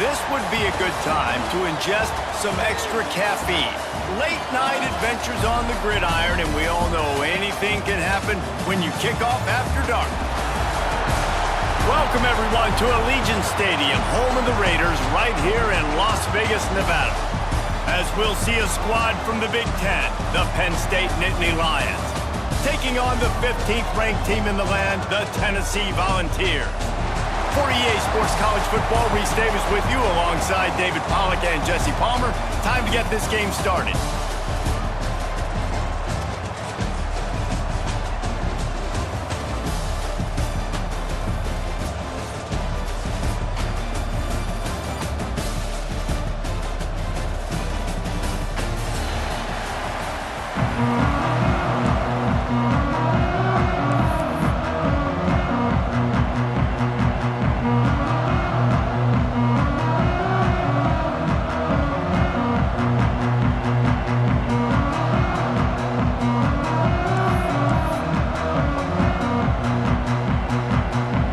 This would be a good time to ingest some extra caffeine. Late night adventures on the gridiron, and we all know anything can happen when you kick off after dark. Welcome everyone to Allegiant Stadium, home of the Raiders, right here in Las Vegas, Nevada. As we'll see a squad from the Big Ten, the Penn State Nittany Lions, taking on the 15th ranked team in the land, the Tennessee Volunteers. For EA Sports College Football, Reese Davis with you alongside David Pollack and Jesse Palmer. Time to get this game started.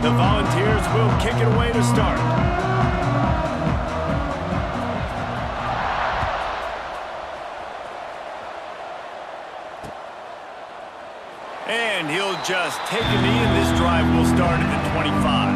The Volunteers will kick it away to start. And he'll just take a knee, and this drive will start at the 25.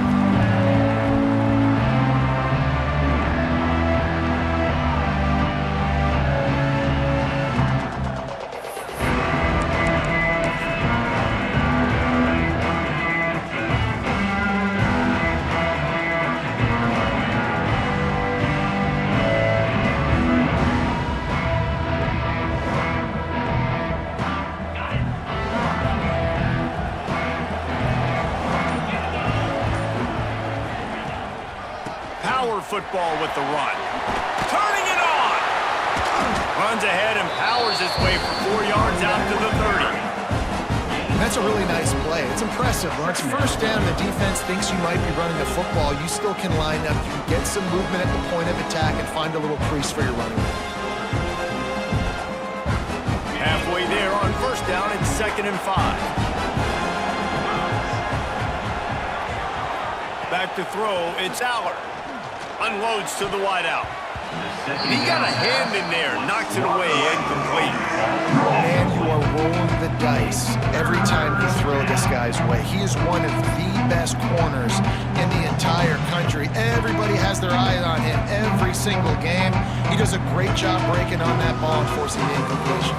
Football with the run. Turning it on! Runs ahead and powers his way for 4 yards out to the 30. That's a really nice play. It's impressive. When it's first down, the defense thinks you might be running the football. You still can line up. You can get some movement at the point of attack and find a little crease for your running back. Halfway there on first down, it's 2nd and 5. Back to throw, it's Aller. Unloads to the wideout. He got a hand in there, knocks it away, incomplete. Man, you are rolling the dice every time you throw this guy's way. He is one of the best corners in the entire country. Everybody has their eye on him every single game. He does a great job breaking on that ball and forcing the incompletion.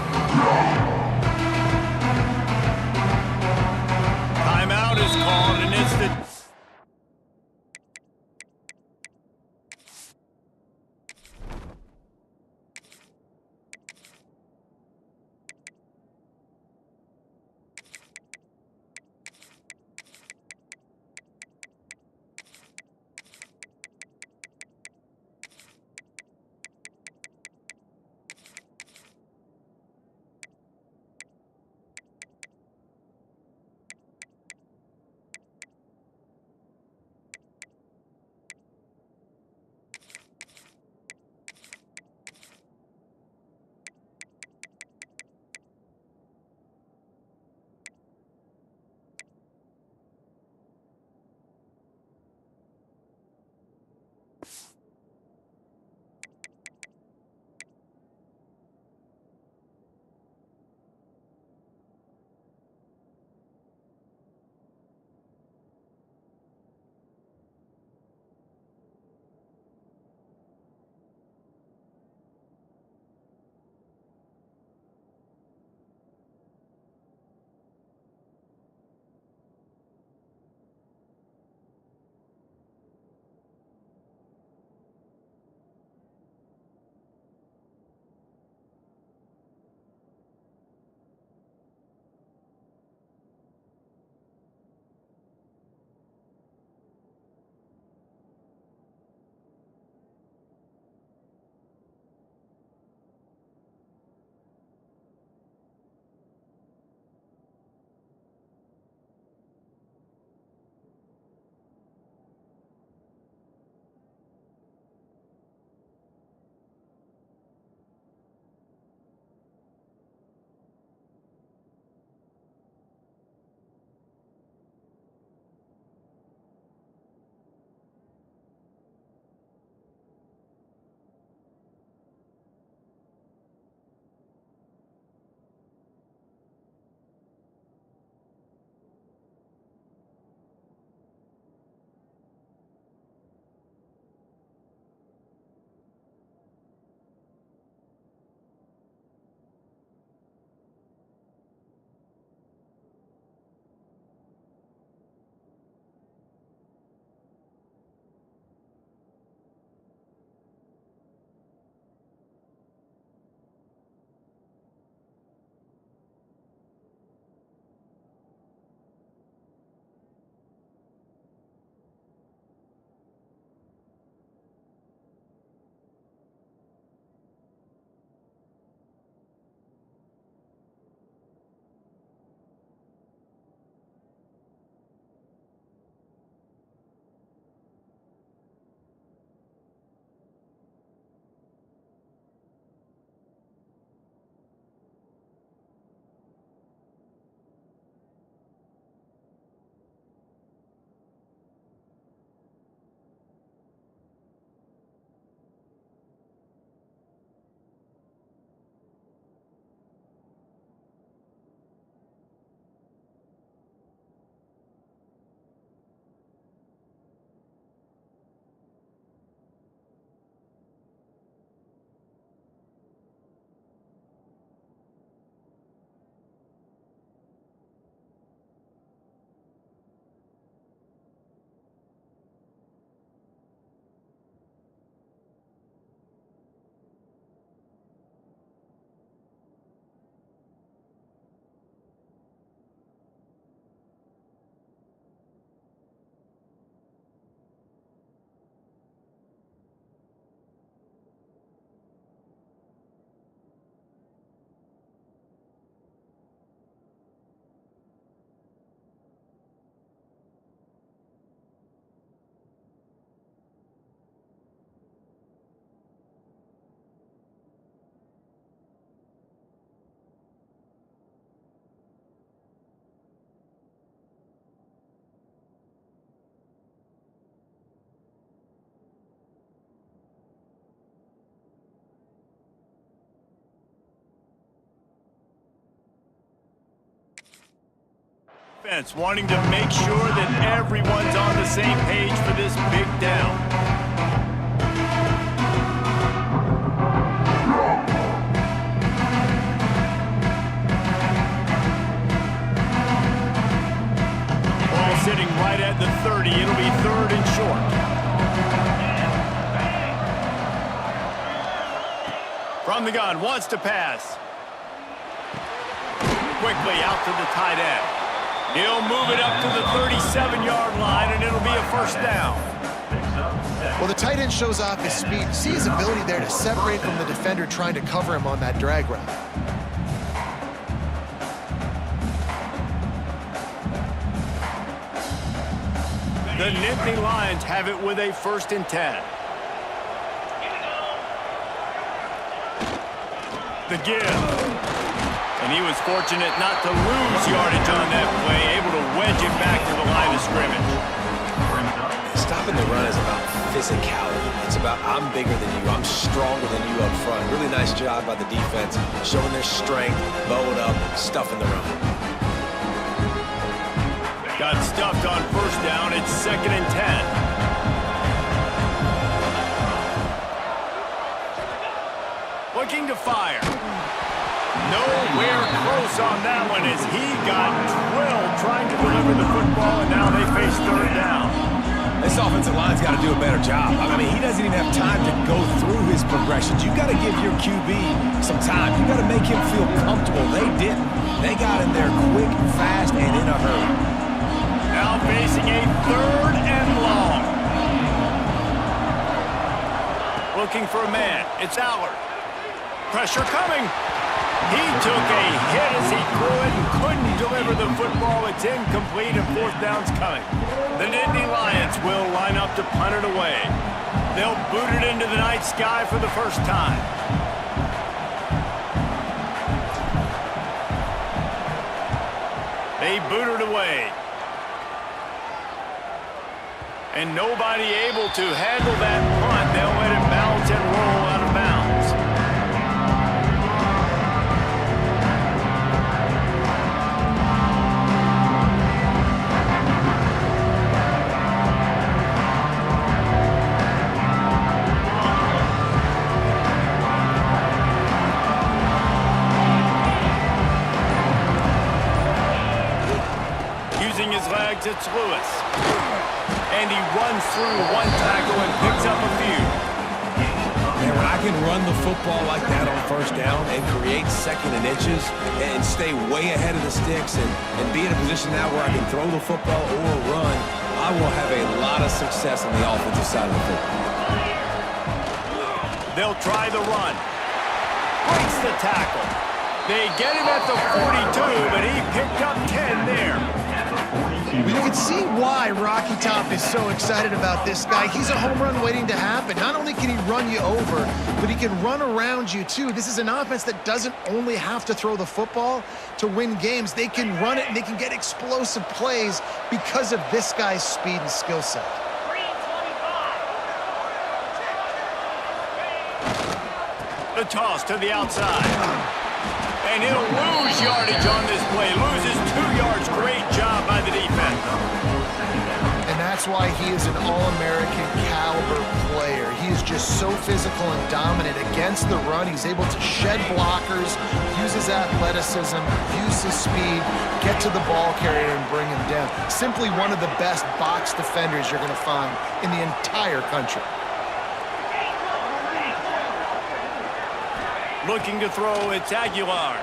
Timeout is called, and it's the Defense wanting to make sure that everyone's on the same page for this big down. Ball sitting right at the 30. It'll be 3rd and short. From the gun, wants to pass. Quickly out to the tight end. He'll move it up to the 37-yard line, and it'll be a 1st down. Well, the tight end shows off his speed. See his ability there to separate from the defender trying to cover him on that drag route. The Nittany Lions have it with a 1st and 10. The give. And he was fortunate not to lose yardage on that play, able to wedge it back to the line of scrimmage. Stopping the run is about physicality. It's about I'm bigger than you, I'm stronger than you up front. Really nice job by the defense, showing their strength, bowed up, stuffing the run. Got stuffed on 1st down. It's 2nd and 10. Looking to fire. Nowhere close on that one as he got drilled trying to deliver the football, and now they face 3rd down. This offensive line's got to do a better job. I mean, he doesn't even have time to go through his progressions. You got to give your QB some time. You got to make him feel comfortable. They didn't. They got in there quick, fast, and in a hurry. Now facing a 3rd and long. Looking for a man. It's Allard. Pressure coming. He took a hit as he threw it and couldn't deliver the football. It's incomplete and 4th down's coming. The Nittany Lions will line up to punt it away. They'll boot it into the night sky for the 1st time. They boot it away. And nobody able to handle that punt. They'll let it bounce and roll out of bounds. Using his legs, it's Lewis. And he runs through 1 tackle and picks up a few. Man, when I can run the football like that on 1st down and create 2nd and inches and stay way ahead of the sticks and be in a position now where I can throw the football or run, I will have a lot of success on the offensive side of the football. They'll try the run. Breaks the tackle. They get him at the 42, but he picked up 10 there. Well, you can see why Rocky Top is so excited about this guy. He's a home run waiting to happen. Not only can he run you over, but he can run around you too. This is an offense that doesn't only have to throw the football to win games. They can run it and they can get explosive plays because of this guy's speed and skill set. The toss to the outside. And he'll lose yardage on this play. Loses 2 yards. Great job by the defense. And that's why he is an All-American caliber player. He is just so physical and dominant against the run. He's able to shed blockers, use his athleticism, use his speed, get to the ball carrier and bring him down. Simply one of the best box defenders you're going to find in the entire country. Looking to throw, it's Aguilar.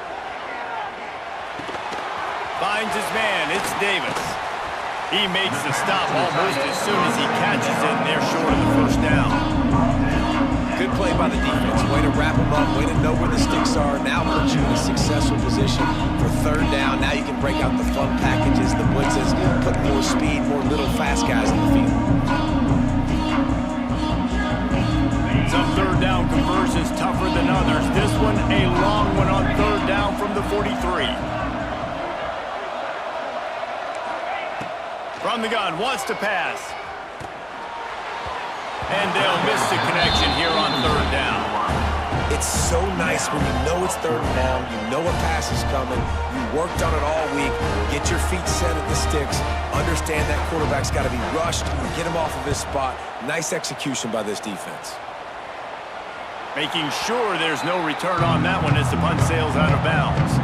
Finds his man, it's Davis. He makes the stop almost as soon as he catches it, and they're short of the 1st down. Good play by the defense. Way to wrap them up, way to know where the sticks are. Now put you in a successful position for 3rd down. Now you can break out the fun packages, the blitzes, put more speed, more little fast guys in the field. Some 3rd down conversions tougher than others. This one a long one on 3rd down from the 43. From the gun, wants to pass. And they'll miss the connection here on 3rd down. It's so nice when you know it's 3rd and long, you know a pass is coming, you worked on it all week, get your feet set at the sticks, understand that quarterback's got to be rushed, and get him off of his spot. Nice execution by this defense. Making sure there's no return on that one as the punt sails out of bounds.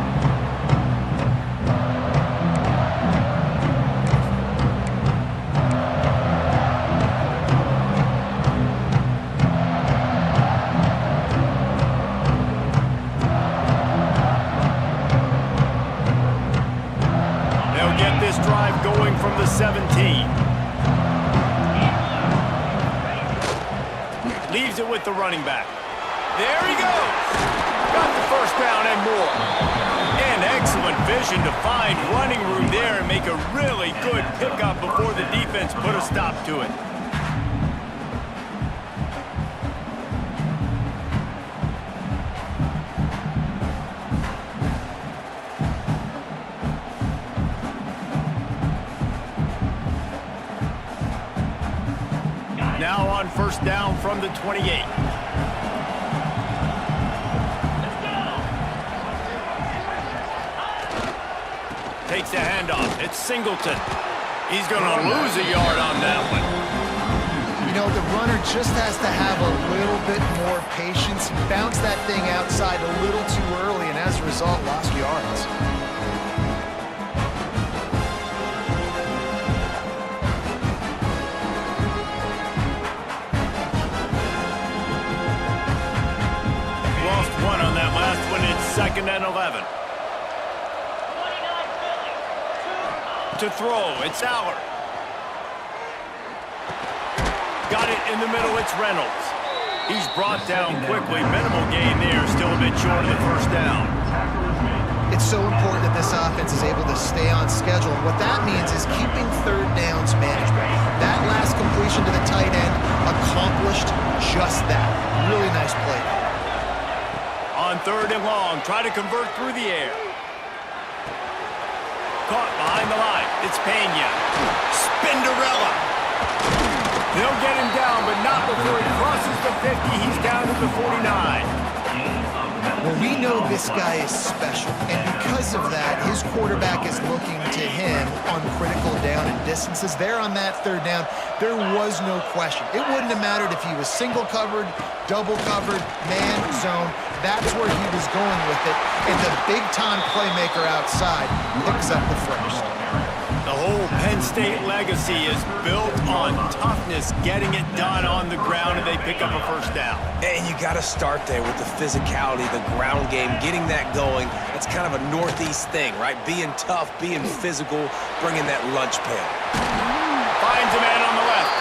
They'll get this drive going from the 17. Leaves it with the running back. There he goes. Got the 1st down and more. And excellent vision to find running room there and make a really good pickup before the defense put a stop to it. Now on 1st down from the 28. Takes the handoff. It's Singleton. He's going to lose a yard on that one. You know, the runner just has to have a little bit more patience. Bounce that thing outside a little too early, and as a result, lost yards. Lost one on that last one. It's 2nd and 11. To throw, it's Aller. Got it in the middle, it's Reynolds. He's brought down quickly. Minimal gain there, still a bit short of the 1st down. It's so important that this offense is able to stay on schedule. What that means is keeping 3rd downs manageable. That last completion to the tight end accomplished just that. Really nice play. On 3rd and long, try to convert through the air. Caught behind the line. It's Pena. Spinderella. They'll get him down, but not before he crosses the 50. He's down to the 49. Well, we know this guy is special, and because of that, his quarterback is looking to him on critical down and distances. There on that 3rd down, there was no question. It wouldn't have mattered if he was single covered, double covered, man, zone. That's where he was going with it, and the big-time playmaker outside picks up the 1st. The whole Penn State legacy is built on toughness, getting it done on the ground, and they pick up a 1st down. And you got to start there with the physicality, the ground game, getting that going. That's kind of a Northeast thing, right? Being tough, being physical, bringing that lunch pail. Finds a man on the left.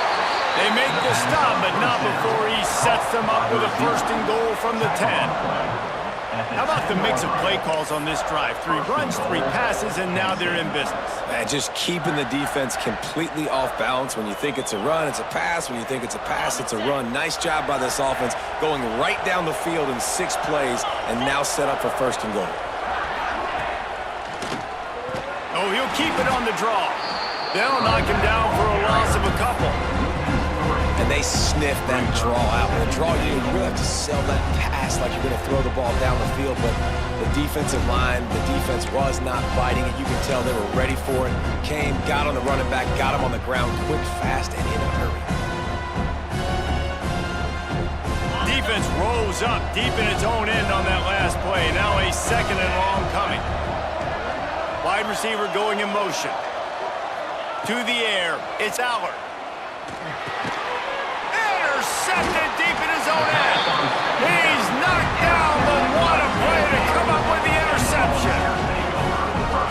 They make the stop, but not before he sets them up with a 1st and goal from the 10. How about the mix of play calls on this drive? 3 runs, 3 passes, and now they're in business. Man, just keeping the defense completely off balance. When you think it's a run, it's a pass. When you think it's a pass, it's a run. Nice job by this offense, going right down the field in 6 plays, and now set up for 1st and goal. Oh, he'll keep it on the draw. They'll knock him down for a loss of a couple. And they sniff that draw out. When a draw, you really have to sell that pass like you're going to throw the ball down the field, but the defensive line, the defense was not biting it. You can tell they were ready for it. Came, got on the running back, got him on the ground quick, fast, and in a hurry. Defense rose up deep in its own end on that last play. Now a 2nd and long coming. Wide receiver going in motion. To the air, it's Aller. Intercepted deep in his own end. He's knocked down, but what a play to come up with the interception.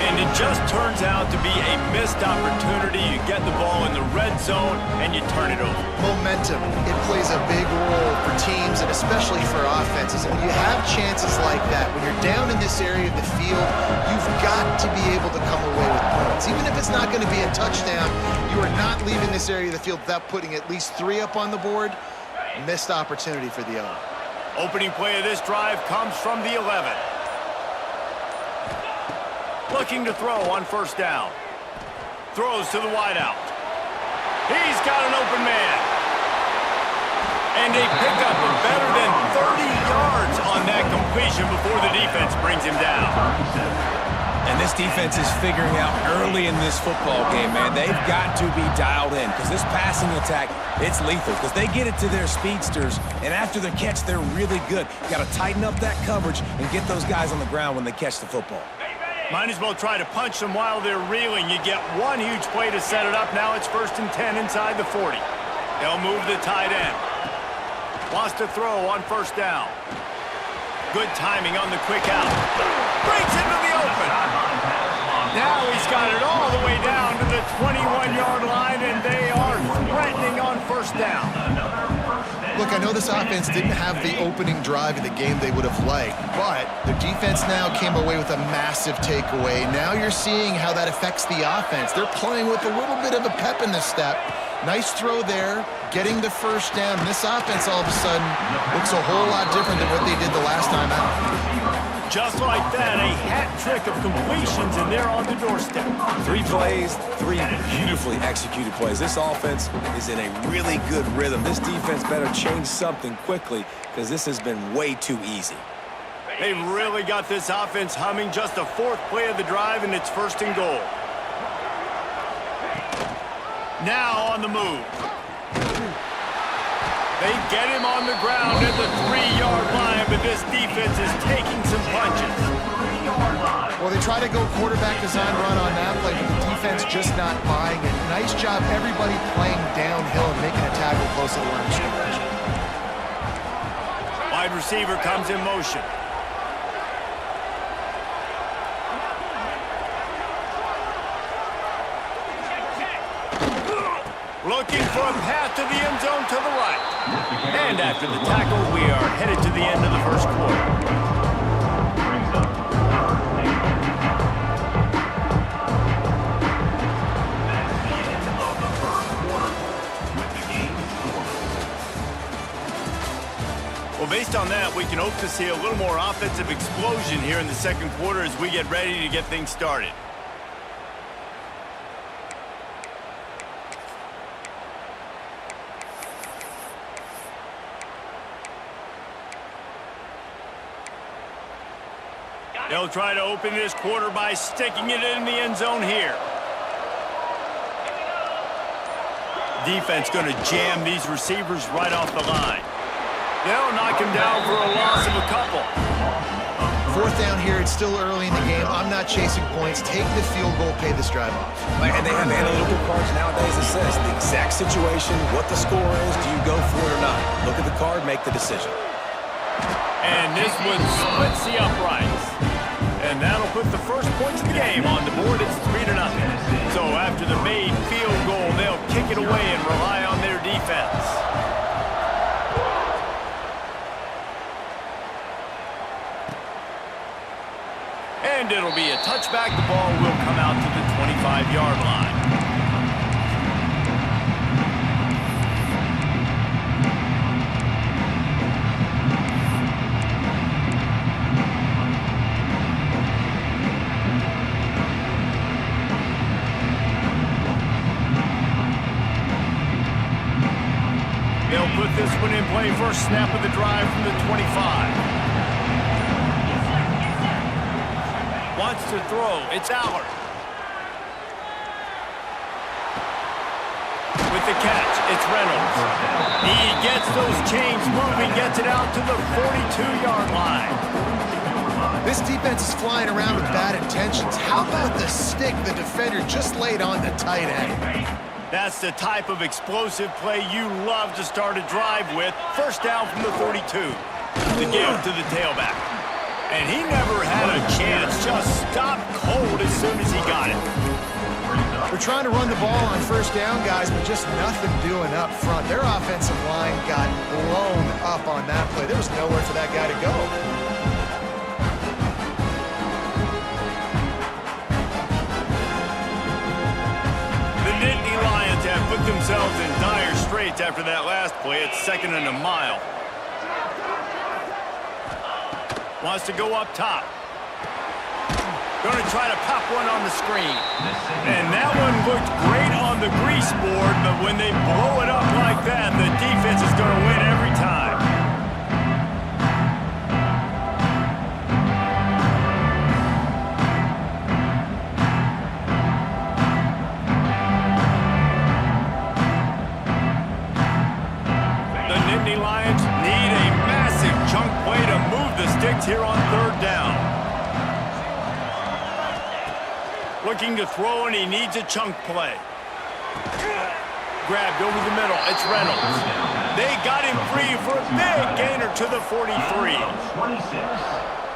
And it just turns out to be a missed opportunity. You get the ball in the red zone, and you turn it over. Momentum, it plays a big role for teams and especially for offenses. And when you have chances like that, when you're down in this area of the field, you've got to be able to come away with points. Even if it's not going to be a touchdown, you are not leaving this area of the field without putting at least 3 up on the board. Missed opportunity for the owner. Opening play of this drive comes from the 11. Looking to throw on 1st down. Throws to the wideout. He's got an open man. And a pickup of better than 30 yards on that completion before the defense brings him down. And this defense is figuring out early in this football game, man. They've got to be dialed in because this passing attack, it's lethal because they get it to their speedsters, and after the catch, they're really good. Got to tighten up that coverage and get those guys on the ground when they catch the football. Might as well try to punch them while they're reeling. You get one huge play to set it up. Now it's 1st and 10 inside the 40. They'll move the tight end. Wants to throw on 1st down. Good timing on the quick out. Breaks into the open. Now he's got it all the way down to the 21-yard line, and they are threatening on 1st down. Look, I know this offense didn't have the opening drive of the game they would have liked, but the defense now came away with a massive takeaway. Now you're seeing how that affects the offense. They're playing with a little bit of a pep in the step. Nice throw there, getting the 1st down. This offense all of a sudden looks a whole lot different than what they did the last time out. Just like that, a hat trick of completions, and they're on the doorstep. 3 plays, 3 beautifully executed plays. This offense is in a really good rhythm. This defense better change something quickly because this has been way too easy. They've really got this offense humming. Just a 4th play of the drive, and it's 1st and goal. Now on the move. They get him on the ground at the 3-yard line, but this defense is taking some punches. Well, they try to go quarterback design run on that play, but the defense just not buying it. Nice job, everybody playing downhill and making a tackle close to the line of scrimmage. Wide receiver comes in motion. Looking for a path to the end zone to the right. And after the tackle, we are headed to the end of the 1st quarter. Well, based on that, we can hope to see a little more offensive explosion here in the 2nd quarter as we get ready to get things started. They'll try to open this quarter by sticking it in the end zone here. Defense going to jam these receivers right off the line. They'll knock him down for a loss of a couple. 4th down here, it's still early in the game. I'm not chasing points. Take the field goal, pay this drive off. And they have analytical cards nowadays that says the exact situation, what the score is, do you go for it or not? Look at the card, make the decision. And this one splits the uprights. And that'll put the 1st points of the game on the board. It's 3-0. So after the made field goal, they'll kick it away and rely on their defense. And it'll be a touchback. The ball will come out to the 25-yard line. They'll put this one in play. 1st snap of the drive from the 25. Wants to throw. It's Allard. With the catch, it's Reynolds. He gets those chains moving, gets it out to the 42-yard line. This defense is flying around with bad intentions. How about the stick the defender just laid on the tight end? That's the type of explosive play you love to start a drive with. 1st down from the 42. The give to the tailback. And he never had a chance. Just stopped cold as soon as he got it. We're trying to run the ball on 1st down, guys, but just nothing doing up front. Their offensive line got blown up on that play. There was nowhere for that guy to go. Put themselves in dire straits after that last play. It's 2nd and a mile. Wants to go up top. Going to try to pop one on the screen. And that one looked great on the grease board, but when they blow it up like that, the defense is going to win every time. Looking to throw, and he needs a chunk play. Grabbed over the middle. It's Reynolds. They got him free for a big gainer to the 43.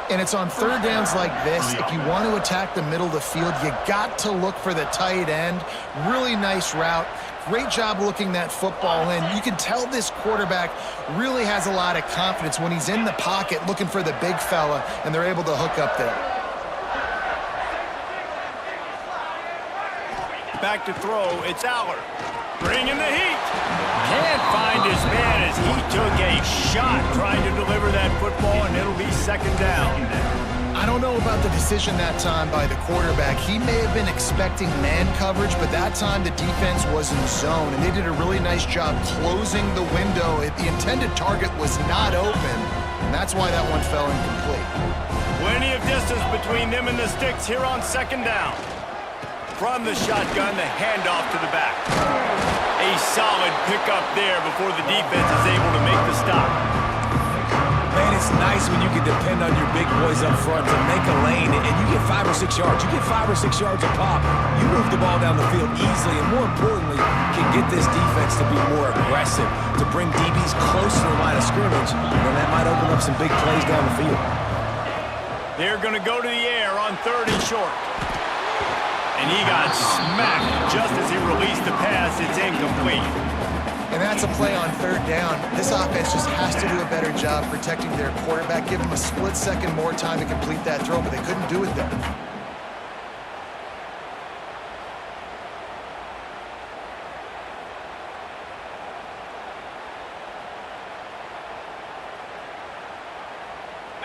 And it's on third downs like this, if you want to attack the middle of the field, you got to look for the tight end. Really nice route. Great job looking that football in. You can tell this quarterback really has a lot of confidence when he's in the pocket looking for the big fella, and they're able to hook up there. Back to throw. It's Aller. Bringing the heat. Can't find his man as he took a shot trying to deliver that football, and it'll be second down. I don't know about the decision that time by the quarterback. He may have been expecting man coverage, but that time the defense was in zone, and they did a really nice job closing the window. The intended target was not open, and that's why that one fell incomplete. Plenty of distance between them and the sticks here on second down. From the shotgun, the handoff to the back. A solid pickup there before the defense is able to make the stop. Man, it's nice when you can depend on your big boys up front to make a lane, and you get 5 or 6 yards. You get 5 or 6 yards a pop. You move the ball down the field easily, and more importantly, can get this defense to be more aggressive, to bring DBs closer to the line of scrimmage, and that might open up some big plays down the field. They're going to go to the air on 3rd and short. And he got smacked just as he released the pass. It's incomplete. And that's a play on 3rd down. This offense just has to do a better job protecting their quarterback. Give him a split second more time to complete that throw, but they couldn't do it there.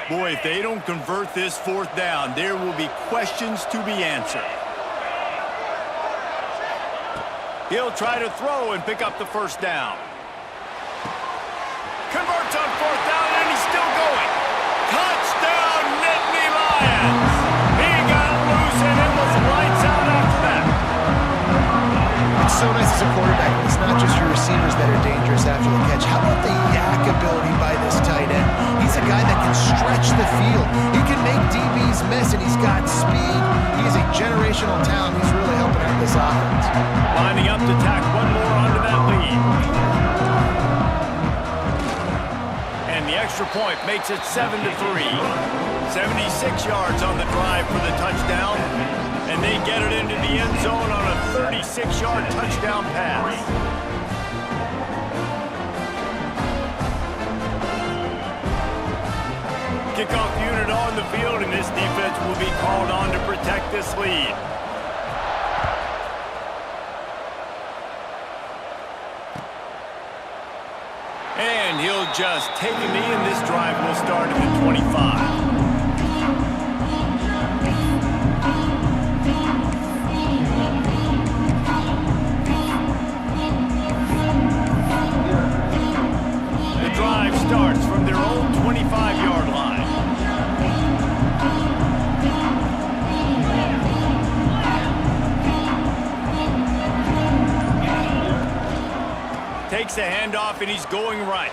Boy, if they don't convert this 4th down, there will be questions to be answered. He'll try to throw and pick up the 1st down. Converts on 4th down, and he's still going. Touchdown, Nittany Lions! He got loose, and it was lights out after that. It's so nice as a quarterback. It's not just your receivers that are dangerous after the catch. How about the yak ability by this tight end? He's a guy that can stretch the field. He can make DBs miss, and he's got speed. He's a generational talent. He's really helping out this offense. Lining up to tack one more onto that lead. And the extra point makes it 7-3. 76 yards on the drive for the touchdown. And they get it into the end zone on a 36-yard touchdown pass. Kickoff unit on the field, and this defense will be called on to protect this lead. And he'll just take a knee, and this drive will start at the 25. The drive starts from their own 25-yard line. Takes the handoff, and he's going right.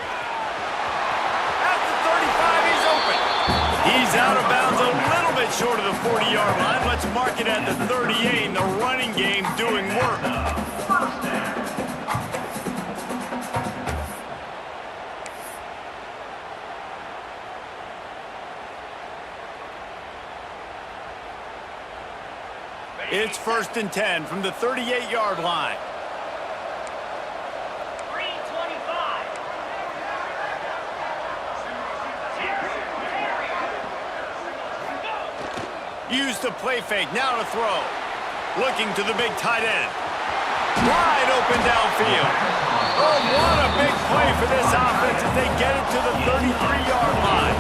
At the 35, he's open. He's out of bounds a little bit short of the 40-yard line. Let's mark it at the 38, and the running game doing work. It's 1st and 10 from the 38-yard line. Used to play fake, now to throw. Looking to the big tight end. Wide open downfield. Oh, what a big play for this offense as they get it to the 33-yard line.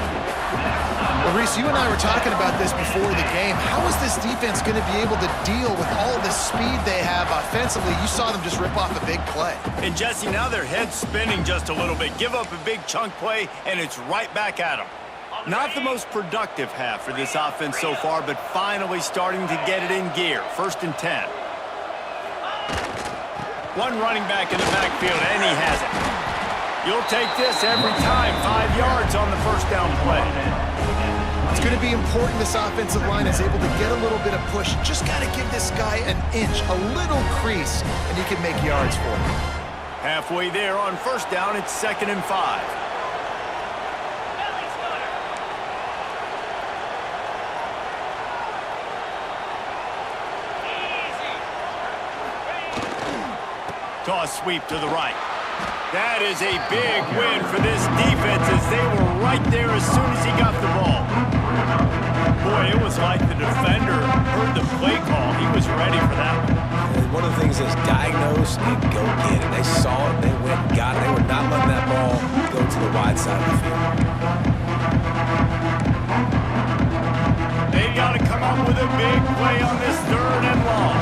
Well, Reese, you and I were talking about this before the game. How is this defense going to be able to deal with all the speed they have offensively? You saw them just rip off a big play. And Jesse, now their head's spinning just a little bit. Give up a big chunk play, and it's right back at them. Not the most productive half for this offense so far, but finally starting to get it in gear. 1st and 10. One running back in the backfield, and he has it. You'll take this every time. 5 yards on the 1st down play. It's going to be important this offensive line is able to get a little bit of push. Just got to give this guy an inch, a little crease, and he can make yards for you. Halfway there on first down, it's 2nd and 5. Toss sweep to the right. That is a big win for this defense as they were right there as soon as he got the ball. Boy, it was like the defender heard the play call. He was ready for that one. And one of the things is diagnose and go get it. They saw it, they went and got it. They were not letting that ball go to the wide side of the field. They got to come up with a big play on this 3rd and long.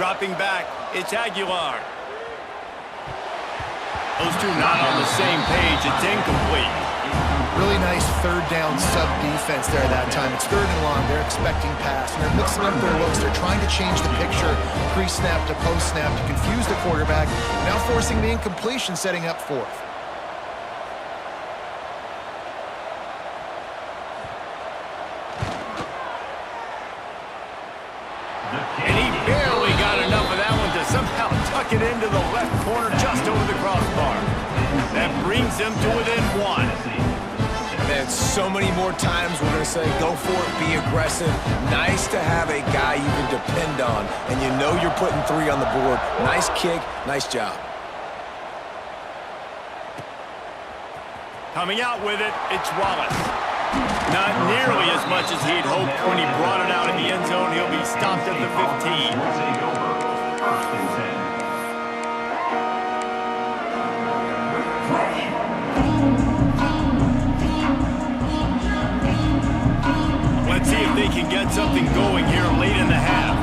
Dropping back, it's Aguilar. Those two not on the same page. It's incomplete. Really nice 3rd down sub-defense there that time. It's 3rd and long. They're expecting pass, and they're mixing up their looks. They're trying to change the picture pre-snap to post-snap to confuse the quarterback, now forcing the incompletion, setting up 4th. And he barely got enough of that one to somehow tuck it into the left corner just over the crossbar. That brings them to within 1. Man, so many more times we're going to say, go for it, be aggressive. Nice to have a guy you can depend on, and you know you're putting 3 on the board. Nice kick, nice job. Coming out with it, it's Wallace. Not nearly as much as he'd hoped when he brought it out in the end zone. He'll be stopped at the 15. Let's see if they can get something going here late in the half.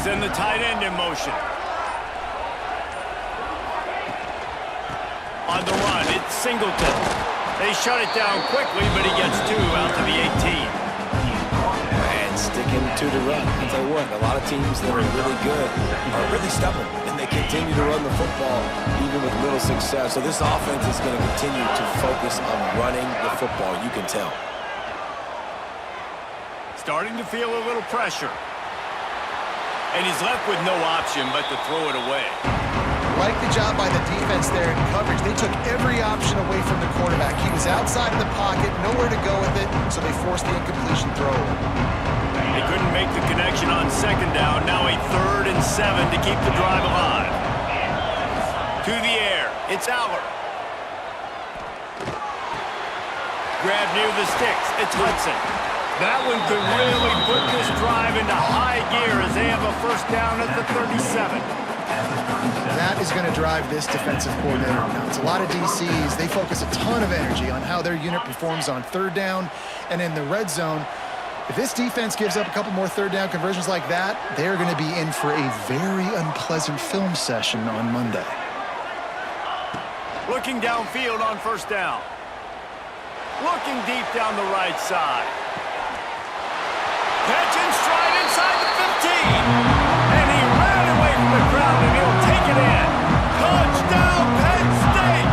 Send the tight end in motion. On the run, it's Singleton. They shut it down quickly, but he gets 2 out to the 18. And sticking to the run. I'll tell you what, a lot of teams that are really good are really stubborn, and they continue to run the football even with little success. So this offense is going to continue to focus on running the football, you can tell. Starting to feel a little pressure. And he's left with no option but to throw it away. Like the job by the defense there in coverage. They took every option away from the quarterback. He was outside of the pocket, nowhere to go with it, so they forced the incompletion throw. They couldn't make the connection on 2nd down. Now a 3rd and 7 to keep the drive alive. To the air, it's Aller. Grab near the sticks, it's Hudson. That one could really put this drive into high gear as they have a 1st down at the 37. That is going to drive this defensive coordinator nuts. A lot of DCs, they focus a ton of energy on how their unit performs on 3rd down and in the red zone. If this defense gives up a couple more 3rd down conversions like that, they're going to be in for a very unpleasant film session on Monday. Looking downfield on 1st down. Looking deep down the right side. Catch and stride inside the 15. And he ran away from the crowd, and he'll take it in. Touchdown, Penn State!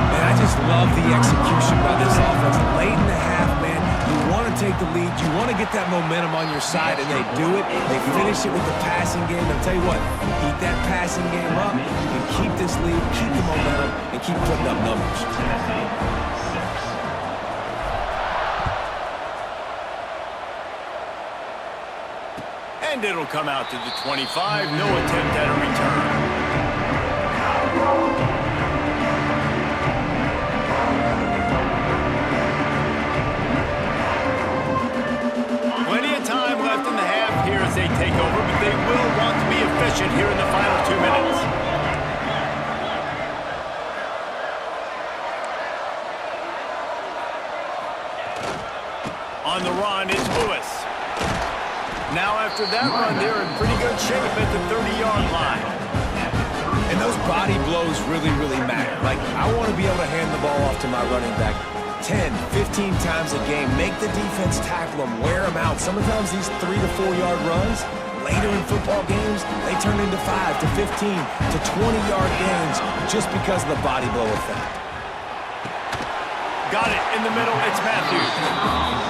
Man, I just love the execution by this offense. Late in the half, man, you want to take the lead. You want to get that momentum on your side, and they do it. They finish it with the passing game. I'll tell you what, keep that passing game up and keep this lead, keep the momentum, and keep putting up numbers. And it'll come out to the 25. No attempt at a return. Plenty of time left in the half here as they take over, but they will want to be efficient here in the final 2 minutes. On the run, it's Lewis. Now after that run, they're in pretty good shape at the 30-yard line. And those body blows really, really matter. Like, I want to be able to hand the ball off to my running back 10, 15 times a game. Make the defense tackle them, wear them out. Sometimes these 3 to 4 yard runs, later in football games, they turn into 5 to 15 to 20-yard gains just because of the body blow effect. Got it in the middle, it's Matthews.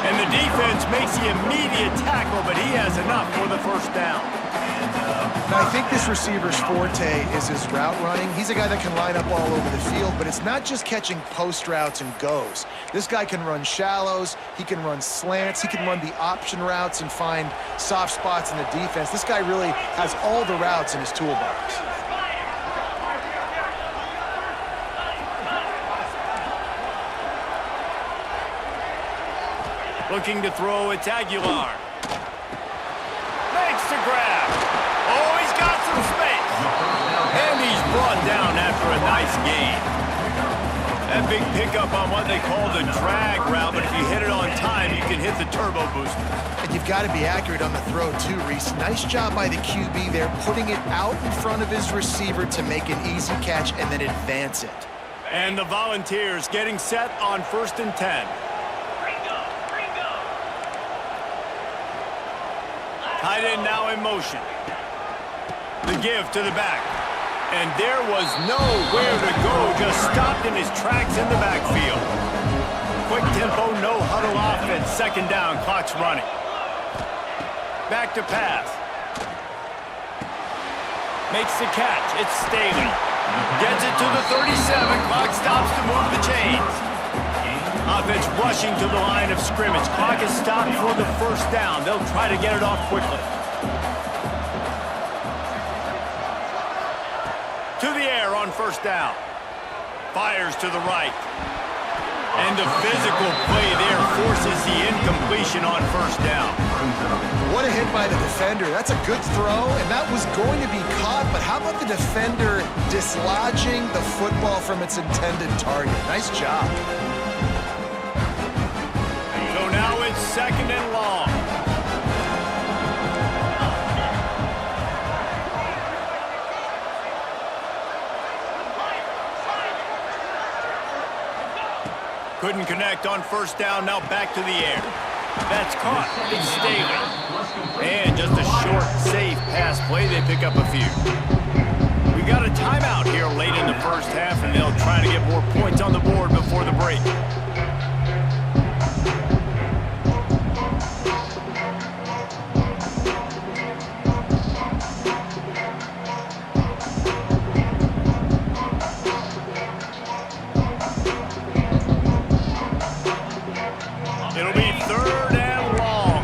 And the defense makes the immediate tackle, but he has enough for the first down. Now, I think this receiver's forte is his route running. He's a guy that can line up all over the field, but it's not just catching post routes and goes. This guy can run shallows, he can run slants, he can run the option routes and find soft spots in the defense. This guy really has all the routes in his toolbox. Looking to throw, it's Aguilar. Makes the grab. Oh, he's got some space. And he's brought down after a nice gain. That big pickup on what they call the drag route, but if you hit it on time, you can hit the turbo booster. And you've got to be accurate on the throw too, Reese. Nice job by the QB there, putting it out in front of his receiver to make an easy catch and then advance it. And the Volunteers getting set on 1st and 10. Tight end now in motion. The give to the back. And there was nowhere to go, just stopped in his tracks in the backfield. Quick tempo, no huddle offense. 2nd down, clock's running. Back to pass. Makes the catch, it's Staley. Gets it to the 37, clock stops to move the chains. Offense rushing to the line of scrimmage. Clock is stopped for the 1st down. They'll try to get it off quickly. To the air on 1st down. Fires to the right. And the physical play there forces the incompletion on 1st down. What a hit by the defender. That's a good throw, and that was going to be caught, but how about the defender dislodging the football from its intended target? Nice job. So now it's 2nd and long. Couldn't connect on 1st down, now back to the air. That's caught, it's Staley. And just a short, safe pass play, they pick up a few. We got a timeout here late in the 1st half, and they'll try to get more points on the board before the break. It'll be 3rd and long.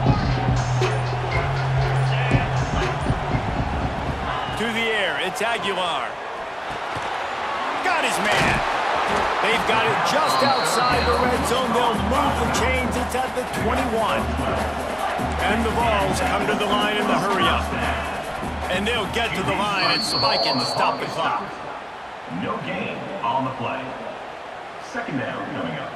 To the air, it's Aguilar. Got his man. They've got it just outside the red zone. They'll move the chains. It's at the 21. And the Vols come to the line in the hurry-up. And they'll get to the line and spike it to stop the clock. No gain on the play. 2nd down coming up.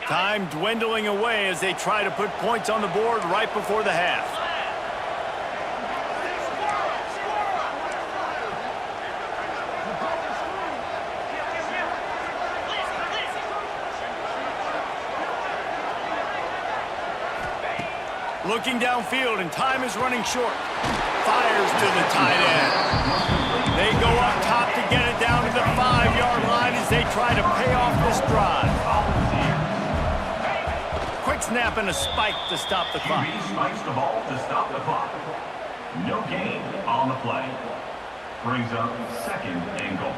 Time dwindling away as they try to put points on the board right before the half. Looking downfield, and time is running short. Fires to the tight end. They go up top to get it down to the 5-yard line as they try to pay off this drive. Quick snap and a spike to stop the clock. QB spikes the ball to stop the clock. No gain on the play. Brings up 2nd and goal.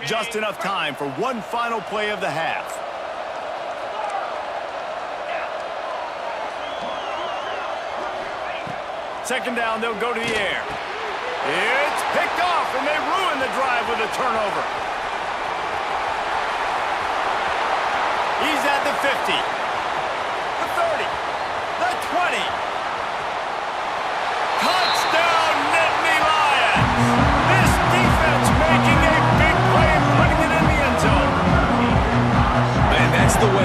Just enough time for one final play of the half. Second down, they'll go to the air. It's picked off, and they ruin the drive with a turnover. He's at the 50, the 30, the 20. Touchdown, Nittany Lions! This defense making a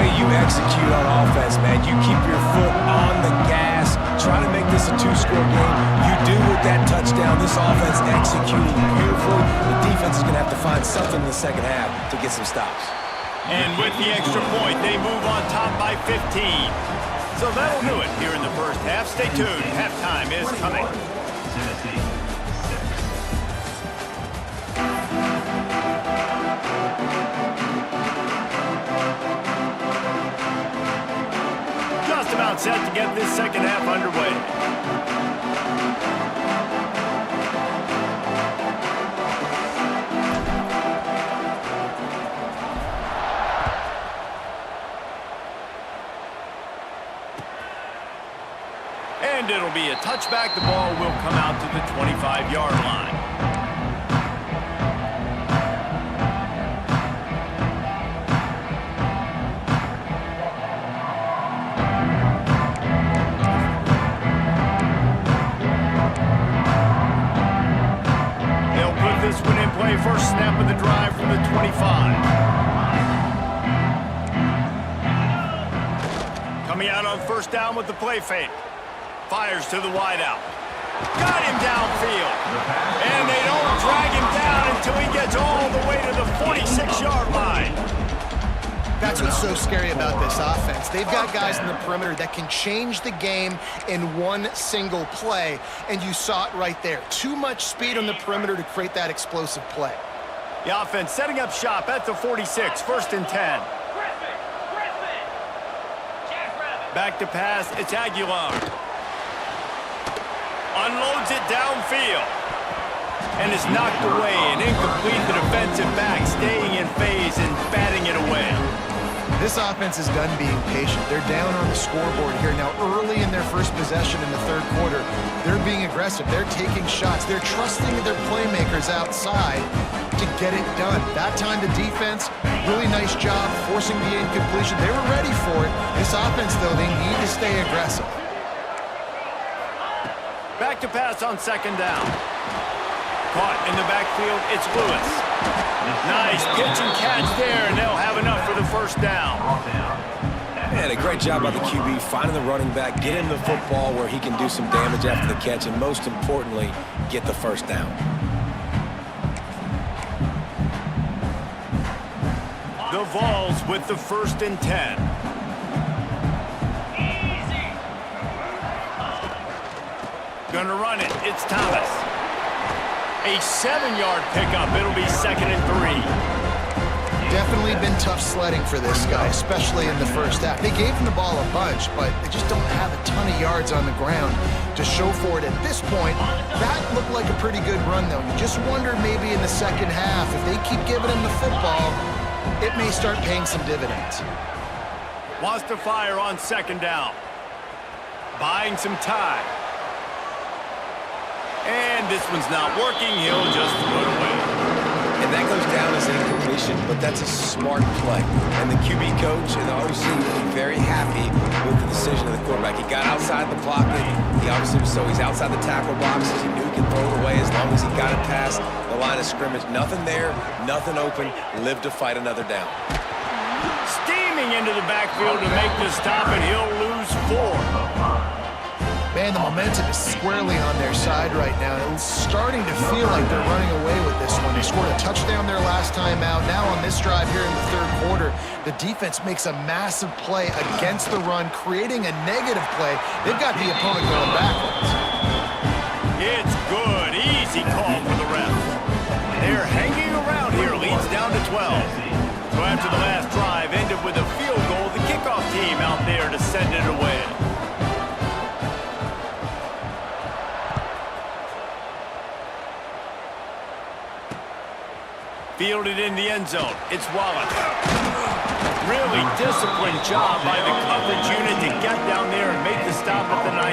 way you execute on offense, man. You keep your foot on the gas, try to make this a two-score game. You do with that touchdown. This offense executing beautifully. The defense is going to have to find something in the second half to get some stops. And with the extra point, they move on top by 15. So that'll do it here in the first half. Stay tuned. Halftime is coming. Tennessee 6. Just about set to get this second half underway. And it'll be a touchback. The ball will come out to the 25-yard line. They'll put this one in play. First snap of the drive from the 25. Coming out on first down with the play fake. Fires to the wideout. Got him downfield. And they don't drag him down until he gets all the way to the 46-yard line. That's what's so scary about this offense. They've got guys in the perimeter that can change the game in one single play, and you saw it right there. Too much speed on the perimeter to create that explosive play. The offense setting up shop at the 46, 1st and 10. Back to pass, it's Aguilar. Unloads it downfield. And is knocked away and incomplete. The defensive back staying in phase and batting it away. This offense is done being patient. They're down on the scoreboard here. Now, early in their first possession in the third quarter, they're being aggressive. They're taking shots. They're trusting their playmakers outside to get it done. That time the defense, really nice job forcing the incompletion. They were ready for it. This offense, though, they need to stay aggressive. Back to pass on second down. Caught in the backfield, it's Lewis. Nice pitch and catch there, and they'll have enough for the first down. Man, a great job by the QB, finding the running back, get him the football where he can do some damage after the catch, and most importantly, get the first down. The Vols with the 1st and 10. Gonna run it. It's Thomas. A 7-yard pickup. It'll be 2nd and 3. Definitely been tough sledding for this guy, especially in the first half. They gave him the ball a bunch, but they just don't have a ton of yards on the ground to show for it at this point. That looked like a pretty good run, though. You just wonder maybe in the second half, if they keep giving him the football, it may start paying some dividends. Wants to fire on second down. Buying some time. And this one's not working. He'll just throw it away. And that goes down as an incompletion, but that's a smart play. And the QB coach and the OC will be very happy with the decision of the quarterback. He got outside the pocket. He obviously was he's outside the tackle boxes. He knew he could throw it away as long as he got it past the line of scrimmage. Nothing there, nothing open. Live to fight another down. Steaming into the backfield to make the stop, and he'll lose 4. Man, the momentum is squarely on their side right now. It's starting to feel like they're running away with this one. They scored a touchdown their last time out. Now on this drive here in the third quarter, the defense makes a massive play against the run, creating a negative play. They've got the opponent going backwards. It's good. Easy call for the ref. They're hanging around here. Leads down to 12. So after the last drive ended with a field goal, the kickoff team out there to send it away. Fielded in the end zone. It's Wallace. Really disciplined job by the coverage unit to get down there and make the stop at the 19.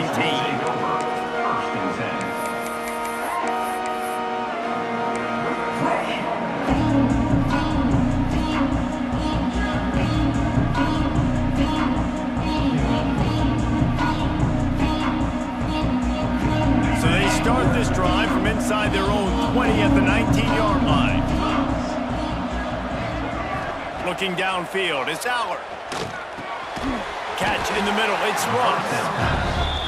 So they start this drive from inside their own 20 at the 19-yard line. Looking downfield, it's Allard. catch in the middle. It's Ross.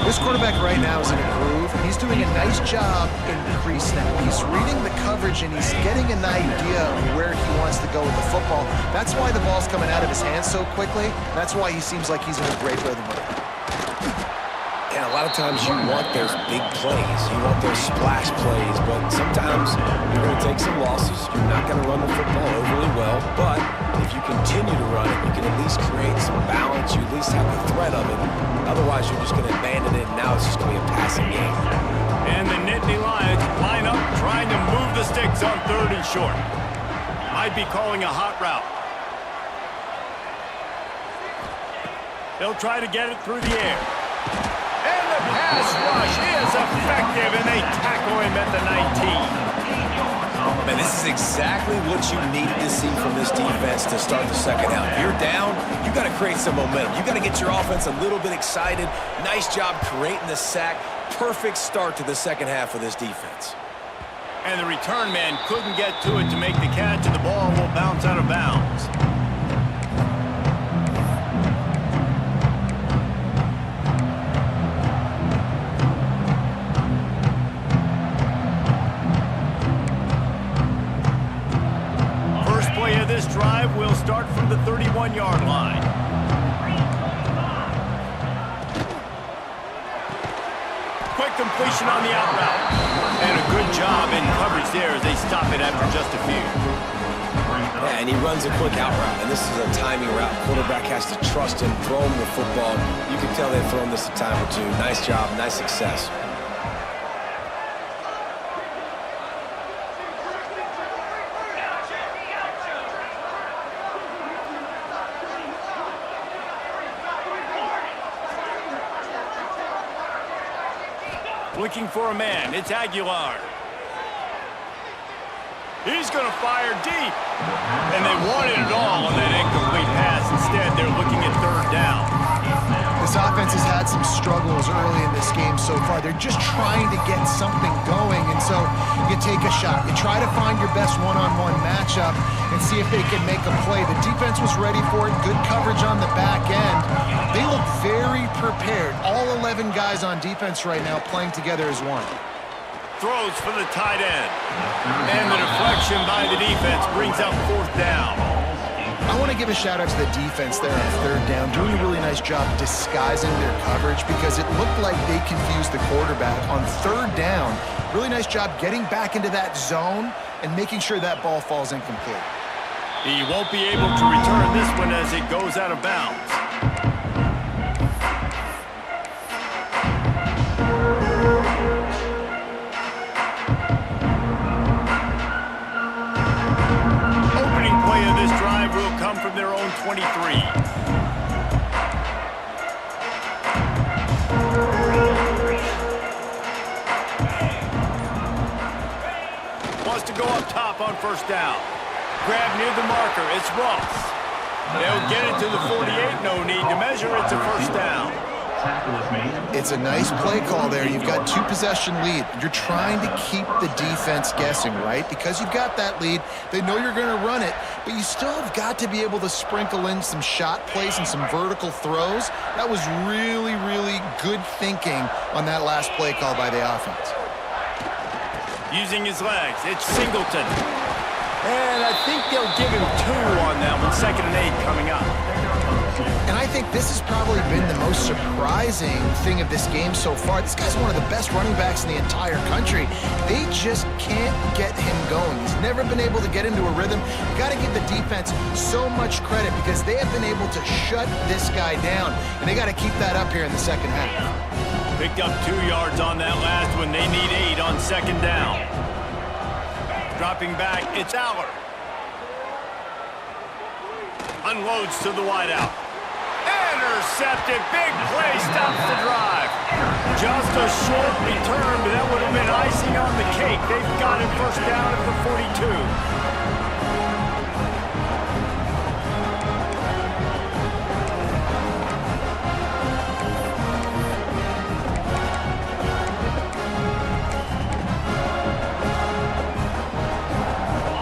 This quarterback right now is in a groove, and he's doing a nice job in pre-snap. He's reading the coverage, and he's getting an idea of where he wants to go with the football. That's why the ball's coming out of his hands so quickly. That's why he seems like he's in a great rhythm with it. And a lot of times you want those big plays. You want those splash plays, but sometimes you're going to take some losses. You're not going to run the football overly well, but if you continue to run it, you can at least create some balance. You at least have the threat of it. Otherwise, you're just going to abandon it, and now it's just going to be a passing game. And the Nittany Lions line up trying to move the sticks on 3rd and short. Might be calling a hot route. They'll try to get it through the air. And the pass rush is effective, and they tackle him at the 19. Man, this is exactly what you needed to see from this defense to start the second half. If you're down, you got to create some momentum. You got to get your offense a little bit excited. Nice job creating the sack. Perfect start to the second half of this defense. And the return man couldn't get to it to make the catch, and the ball will bounce out of bounds. This drive will start from the 31-yard line. Quick completion on the out route. And a good job in coverage there as they stop it after just a few. Yeah, and he runs a quick out route, and this is a timing route. Quarterback has to trust him, throw him the football. You can tell they've thrown this a time or two. Nice job, nice success. Looking for a man. It's Aguilar. He's going to fire deep. And they wanted it all on that incomplete pass. Instead, they're looking at 3rd down. This offense has had some struggles early in this game so far. They're just trying to get something going, and so you take a shot. You try to find your best one-on-one matchup and see if they can make a play. The defense was ready for it. Good coverage on the back end. They look very prepared. All 11 guys on defense right now playing together as one. Throws for the tight end. And the deflection by the defense brings up 4th down. I want to give a shout out to the defense there on 3rd down, doing a really nice job disguising their coverage because it looked like they confused the quarterback on 3rd down. Really nice job getting back into that zone and making sure that ball falls incomplete. He won't be able to return this one as it goes out of bounds. Will come from their own 23. Wants to go up top on 1st down. Grab near the marker. It's Ross. They'll get it to the 48. No need to measure. It's a 1st down. It's a nice play call there. You've got 2-possession lead. You're trying to keep the defense guessing, right? Because you've got that lead, they know you're going to run it, but you still have got to be able to sprinkle in some shot plays and some vertical throws. That was really, really good thinking on that last play call by the offense. Using his legs, it's Singleton. And I think they'll give him 2 on that one. 2nd and 8 coming up. And I think this has probably been the most surprising thing of this game so far. This guy's one of the best running backs in the entire country. They just can't get him going. He's never been able to get into a rhythm. You got to give the defense so much credit because they have been able to shut this guy down, and they got to keep that up here in the second half. Picked up 2 yards on that last one. They need 8 on 2nd down. Dropping back, it's Aller. Unloads to the wideout. Intercepted. Big play. Stops the drive. Just a short return, but that would have been icing on the cake. They've got him 1st down at the 42.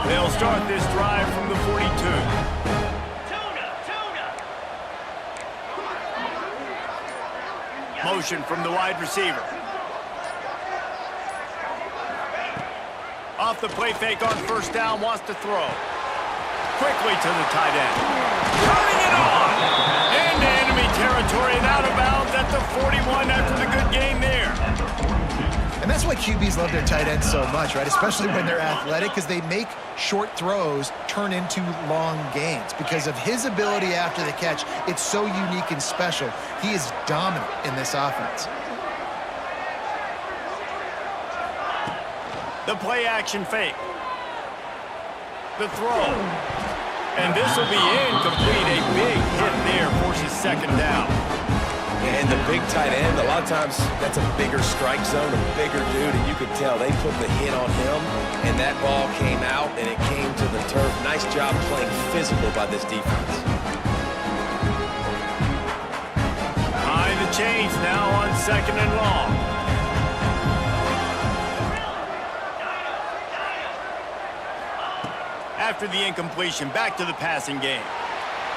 They'll start this drive from the 42. Motion from the wide receiver. Off the play fake on first down, wants to throw. Quickly to the tight end. Turning it on! Into enemy territory and out of bounds at the 41 after the good game there. And that's why QBs love their tight ends so much, right? Especially when they're athletic, because they make short throws turn into long gains. Because of his ability after the catch, it's so unique and special. He is dominant in this offense. The play action fake. The throw. And this will be incomplete. A big hit there forces second down. And the big tight end, a lot of times that's a bigger strike zone, a bigger dude, and you could tell they put the hit on him, and that ball came out, and it came to the turf. Nice job playing physical by this defense. Behind the chains now on second and long. After the incompletion, back to the passing game.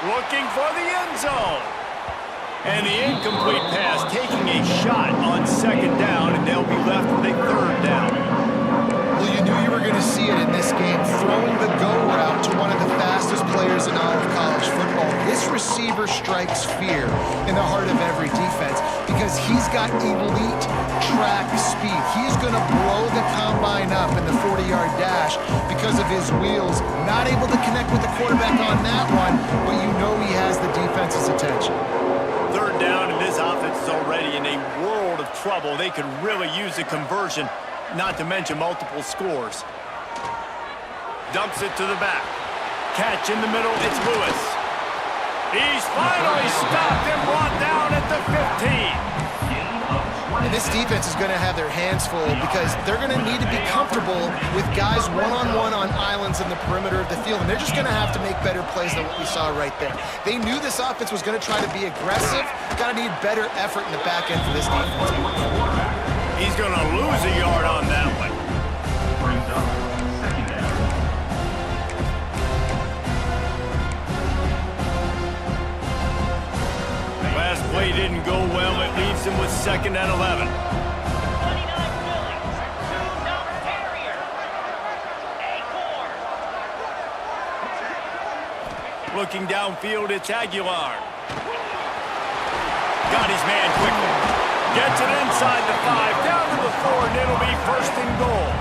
Looking for the end zone. And the incomplete pass taking a shot on second down, and they'll be left with a third down. Well, you knew you were going to see it in this game, throwing the go route to one of the fastest players in all of college football. This receiver strikes fear in the heart of every defense because he's got elite track speed. He's going to blow the combine up in the 40-yard dash because of his wheels. Not able to connect with the quarterback on that one, but you know he has the defense's attention. Third down, and this offense is already in a world of trouble. They could really use a conversion, not to mention multiple scores. Dumps it to the back. Catch in the middle, it's Lewis. He's finally stopped and brought down at the 15. And this defense is going to have their hands full because they're going to need to be comfortable with guys one-on-one on islands in the perimeter of the field. And they're just going to have to make better plays than what we saw right there. They knew this offense was going to try to be aggressive. Got to need better effort in the back end for this defense. He's going to lose a yard on that one. Brings up second down. Last play didn't go well. It leaves him with second and 11. 29 Phillies, South Carrier, Acorn. Looking downfield, it's Aguilar. Got his man quickly. Gets it inside the 5, down to the 4, and it'll be first and goal.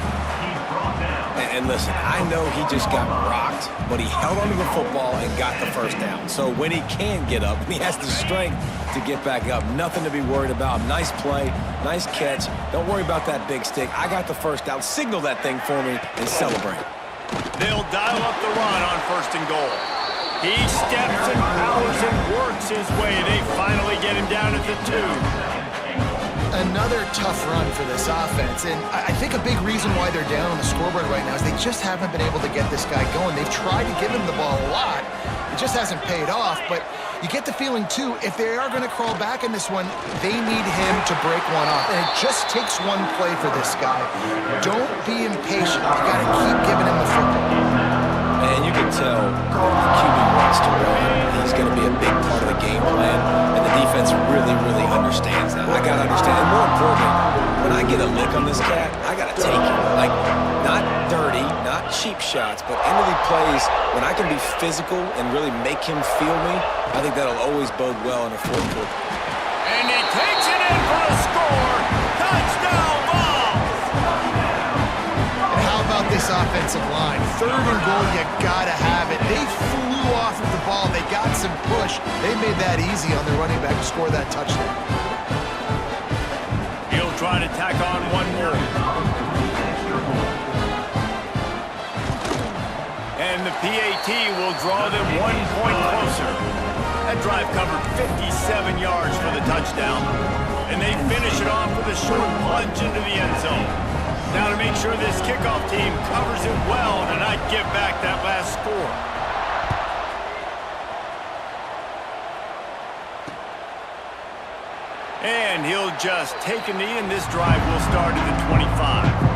And listen, I know he just got rocked, but he held onto the football and got the first down. So when he can get up, he has the strength to get back up. Nothing to be worried about. Nice play, nice catch. Don't worry about that big stick. I got the first down. Signal that thing for me and celebrate. They'll dial up the run on first and goal. He steps and powers and works his way. They finally get him down at the 2. Another tough run for this offense, and I think a big reason why they're down on the scoreboard right now is they just haven't been able to get this guy going. They've tried to give him the ball a lot. It just hasn't paid off, but you get the feeling, too, if they are going to crawl back in this one, they need him to break one off, and it just takes one play for this guy. Don't be impatient. You got to keep giving him the football. And you can tell when the QB wants to run, he's going to be a big part of the game plan, and the defense really, really understands that. I got to understand, and more importantly, when I get a lick on this cat, I got to take it. Like, not dirty, not cheap shots, but into the plays, when I can be physical and really make him feel me, I think that'll always bode well in the fourth quarter. And he takes it in for a score. Touchdown, Vols! And how about this offensive line? Third and goal, you gotta have it. They flew off of the ball. They got some push. They made that easy on their running back to score that touchdown. He'll try to tack on one more. And the PAT will draw them 1 point closer. That drive covered 57 yards for the touchdown. And they finish it off with a short plunge into the end zone. Now to make sure this kickoff team covers it well to not give back that last score. And he'll just take a knee, and this drive will start at the 25.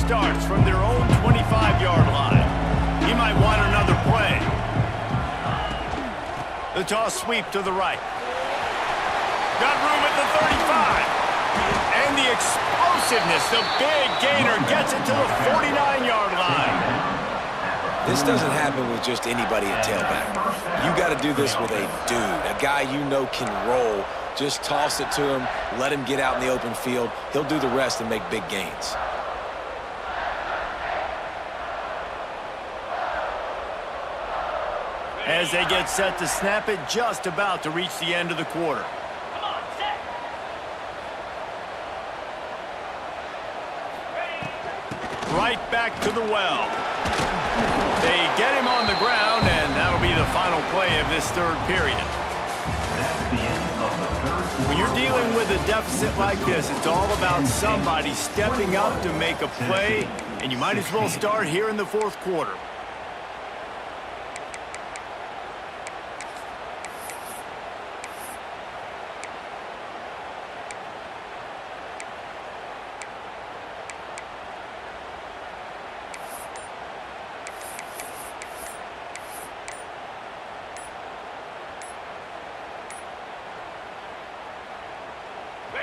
starts from their own 25-yard line. He might want another play. The toss sweep to the right. Got room at the 35. And the explosiveness, the big gainer gets it to the 49-yard line. This doesn't happen with just anybody at tailback. You got to do this with a dude, a guy you know can roll. Just toss it to him, let him get out in the open field. He'll do the rest and make big gains. As they get set to snap it, just about to reach the end of the quarter. Come on, set. Right back to the well. They get him on the ground, and that'll be the final play of this third period. That's the end of the third quarter. When you're dealing with a deficit like this, it's all about somebody stepping up to make a play, and you might as well start here in the fourth quarter.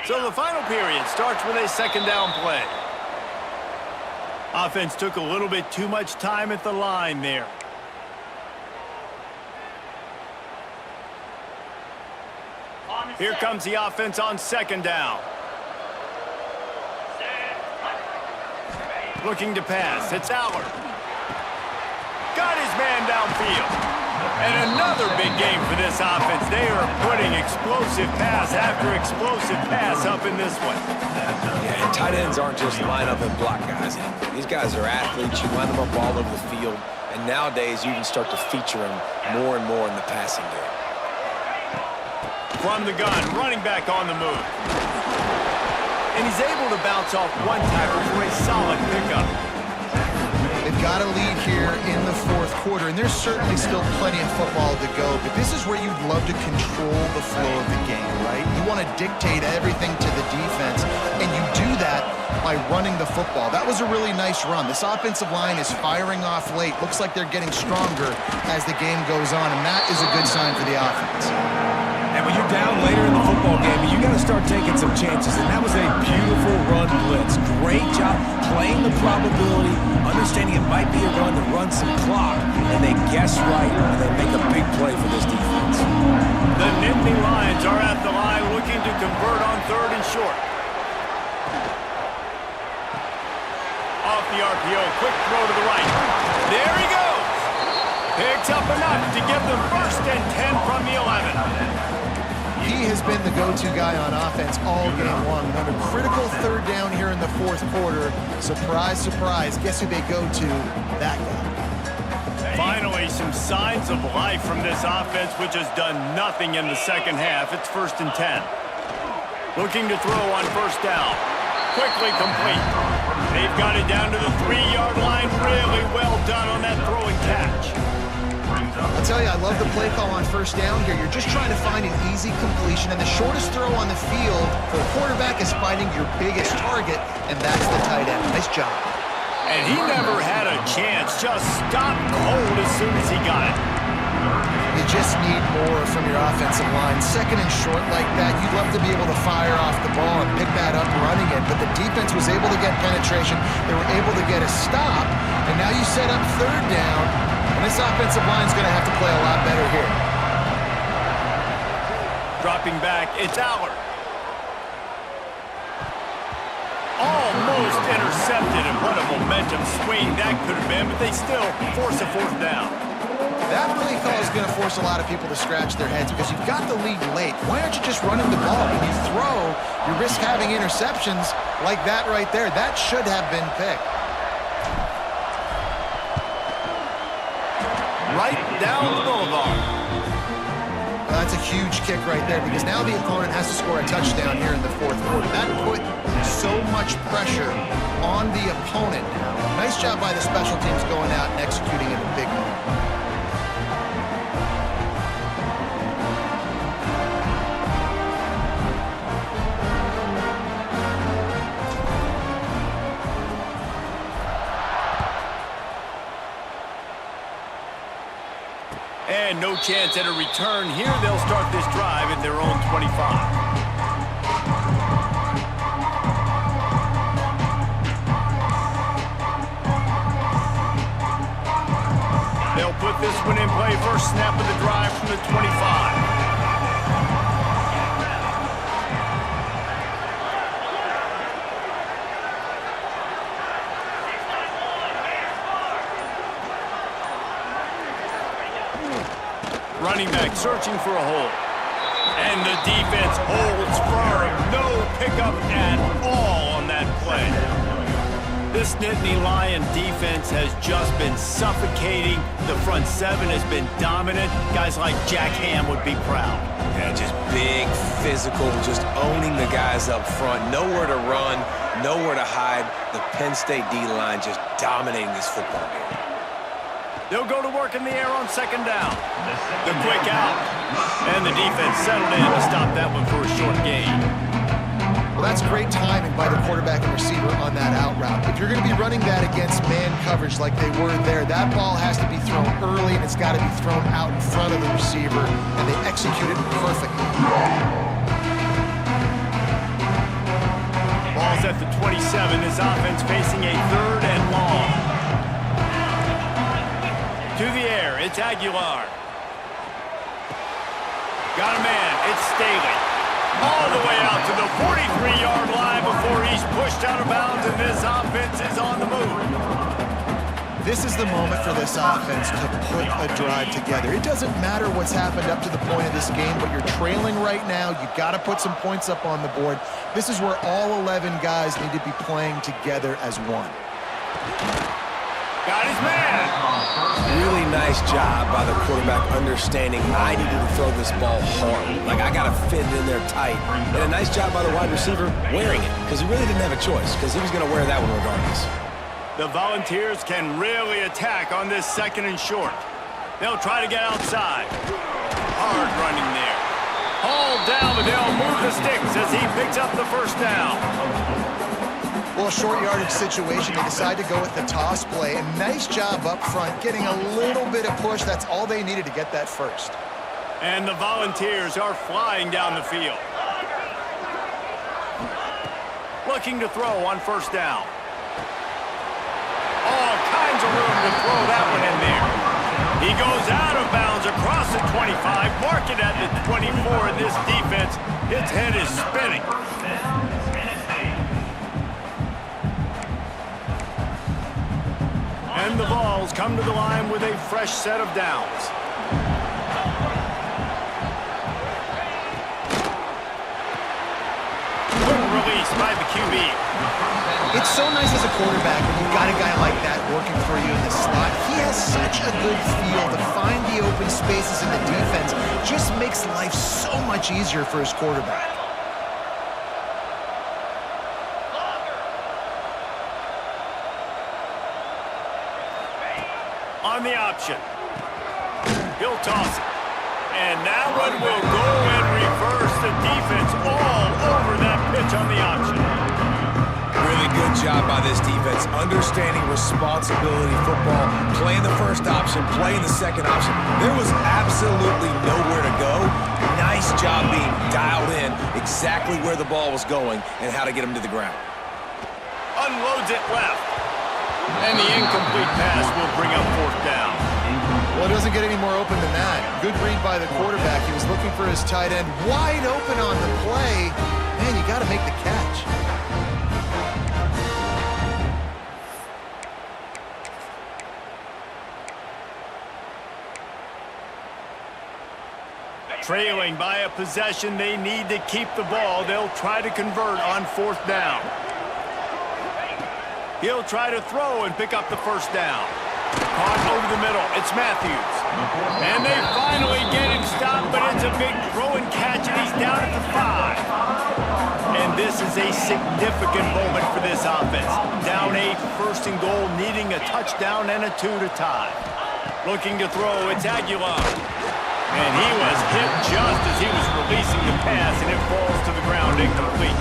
So the final period starts with a second down play. Offense took a little bit too much time at the line there. Here comes the offense on second down. Looking to pass. It's Allard. Got his man downfield. And another big game for this offense. They are putting explosive pass after explosive pass up in this one. Yeah, and tight ends aren't just line up and block guys. These guys are athletes. You line them up all over the field. And nowadays, you can start to feature them more and more in the passing game. From the gun, running back on the move. And he's able to bounce off one tackle for a solid pickup. They've got a lead here in the fourth quarter, and there's certainly still plenty of football to go, but this is where you'd love to control the flow of the game, right? You want to dictate everything to the defense, and you do that by running the football. That was a really nice run. This offensive line is firing off late. Looks like they're getting stronger as the game goes on, and that is a good sign for the offense. And when you're down later in the football game, you got to start taking some chances. And that was a beautiful run blitz. Great job playing the probability, understanding it might be a run to run some clock, and they guess right, and they make a big play for this defense. The Nittany Lions are at the line looking to convert on third and short. Off the RPO, quick throw to the right. There he goes. Picks up enough to give them first and 10 from the 11. He has been the go-to guy on offense all game long. On a critical third down here in the fourth quarter, surprise, surprise, guess who they go to? That guy. Finally, some signs of life from this offense, which has done nothing in the second half. It's first and 10. Looking to throw on first down. Quickly complete. They've got it down to the 3-yard line. Really well done on that throw and catch. I'll tell you, I love the play call on first down here. You're just trying to find an easy completion, and the shortest throw on the field for a quarterback is finding your biggest target, and that's the tight end. Nice job. And he never had a chance. Just stopped cold as soon as he got it. You just need more from your offensive line. Second and short like that, you'd love to be able to fire off the ball and pick that up running it, but the defense was able to get penetration. They were able to get a stop, and now you set up third down. And this offensive line is going to have to play a lot better here. Dropping back, it's Allard. Almost intercepted, and what a momentum swing that could have been, but they still force a fourth down. That play call is going to force a lot of people to scratch their heads because you've got the lead late. Why aren't you just running the ball? When you throw, you risk having interceptions like that right there. That should have been picked. Right down the boulevard. That's a huge kick right there because now the opponent has to score a touchdown here in the fourth quarter. That put so much pressure on the opponent now. Nice job by the special teams going out and executing in a big moment. And no chance at a return here. They'll start this drive at their own 25. They'll put this one in play. First snap of the drive from the 25. Running back searching for a hole. And the defense holds firm. No pickup at all on that play. This Nittany Lion defense has just been suffocating. The front seven has been dominant. Guys like Jack Ham would be proud. Yeah, just big, physical, just owning the guys up front. Nowhere to run, nowhere to hide. The Penn State D-line just dominating this football game. They'll go to work in the air on second down. The quick out. And the defense settled in to stop that one for a short gain. Well, that's great timing by the quarterback and receiver on that out route. If you're going to be running that against man coverage like they were there, that ball has to be thrown early, and it's got to be thrown out in front of the receiver, and they execute it perfectly. Ball's at the 27. This offense facing a third and long. To the air, it's Aguilar. Got a man, it's Staley. All the way out to the 43-yard line before he's pushed out of bounds, and this offense is on the move. This is the moment for this offense to put a drive together. It doesn't matter what's happened up to the point of this game, but you're trailing right now. You've got to put some points up on the board. This is where all 11 guys need to be playing together as one. Got his man. Really nice job by the quarterback understanding I needed to throw this ball hard. Like, I got to fit it in there tight. And a nice job by the wide receiver wearing it, because he really didn't have a choice, because he was going to wear that one regardless. The Volunteers can really attack on this second and short. They'll try to get outside. Hard running there. Hauled down, but they'll move the sticks as he picks up the first down. Well, a short yardage situation, they decide to go with the toss play. And nice job up front, getting a little bit of push. That's all they needed to get that first. And the Volunteers are flying down the field. Looking to throw on first down. All kinds of room to throw that one in there. He goes out of bounds across the 25, mark it at the 24, and this defense, its head is spinning. And the Vols come to the line with a fresh set of downs. Quick release by the QB. It's so nice as a quarterback when you've got a guy like that working for you in the slot. He has such a good feel to find the open spaces in the defense. Just makes life so much easier for his quarterback. On the option. He'll toss it. And that one will go and reverse the defense all over that pitch on the option. Really good job by this defense, understanding responsibility football, playing the first option, playing the second option. There was absolutely nowhere to go. Nice job being dialed in exactly where the ball was going and how to get him to the ground. Unloads it left. And the incomplete pass will bring up fourth down. Well, it doesn't get any more open than that. Good read by the quarterback. He was looking for his tight end wide open on the play. Man, you got to make the catch. Trailing by a possession, they need to keep the ball. They'll try to convert on fourth down. He'll try to throw and pick up the first down. Caught over the middle. It's Matthews. And they finally get him stopped, but it's a big throw and catch, and he's down at the 5. And this is a significant moment for this offense. Down 8, first and goal, needing a touchdown and a 2 to tie. Looking to throw, it's Aguilar. And he was hit just as he was releasing the pass, and it falls to the ground incomplete.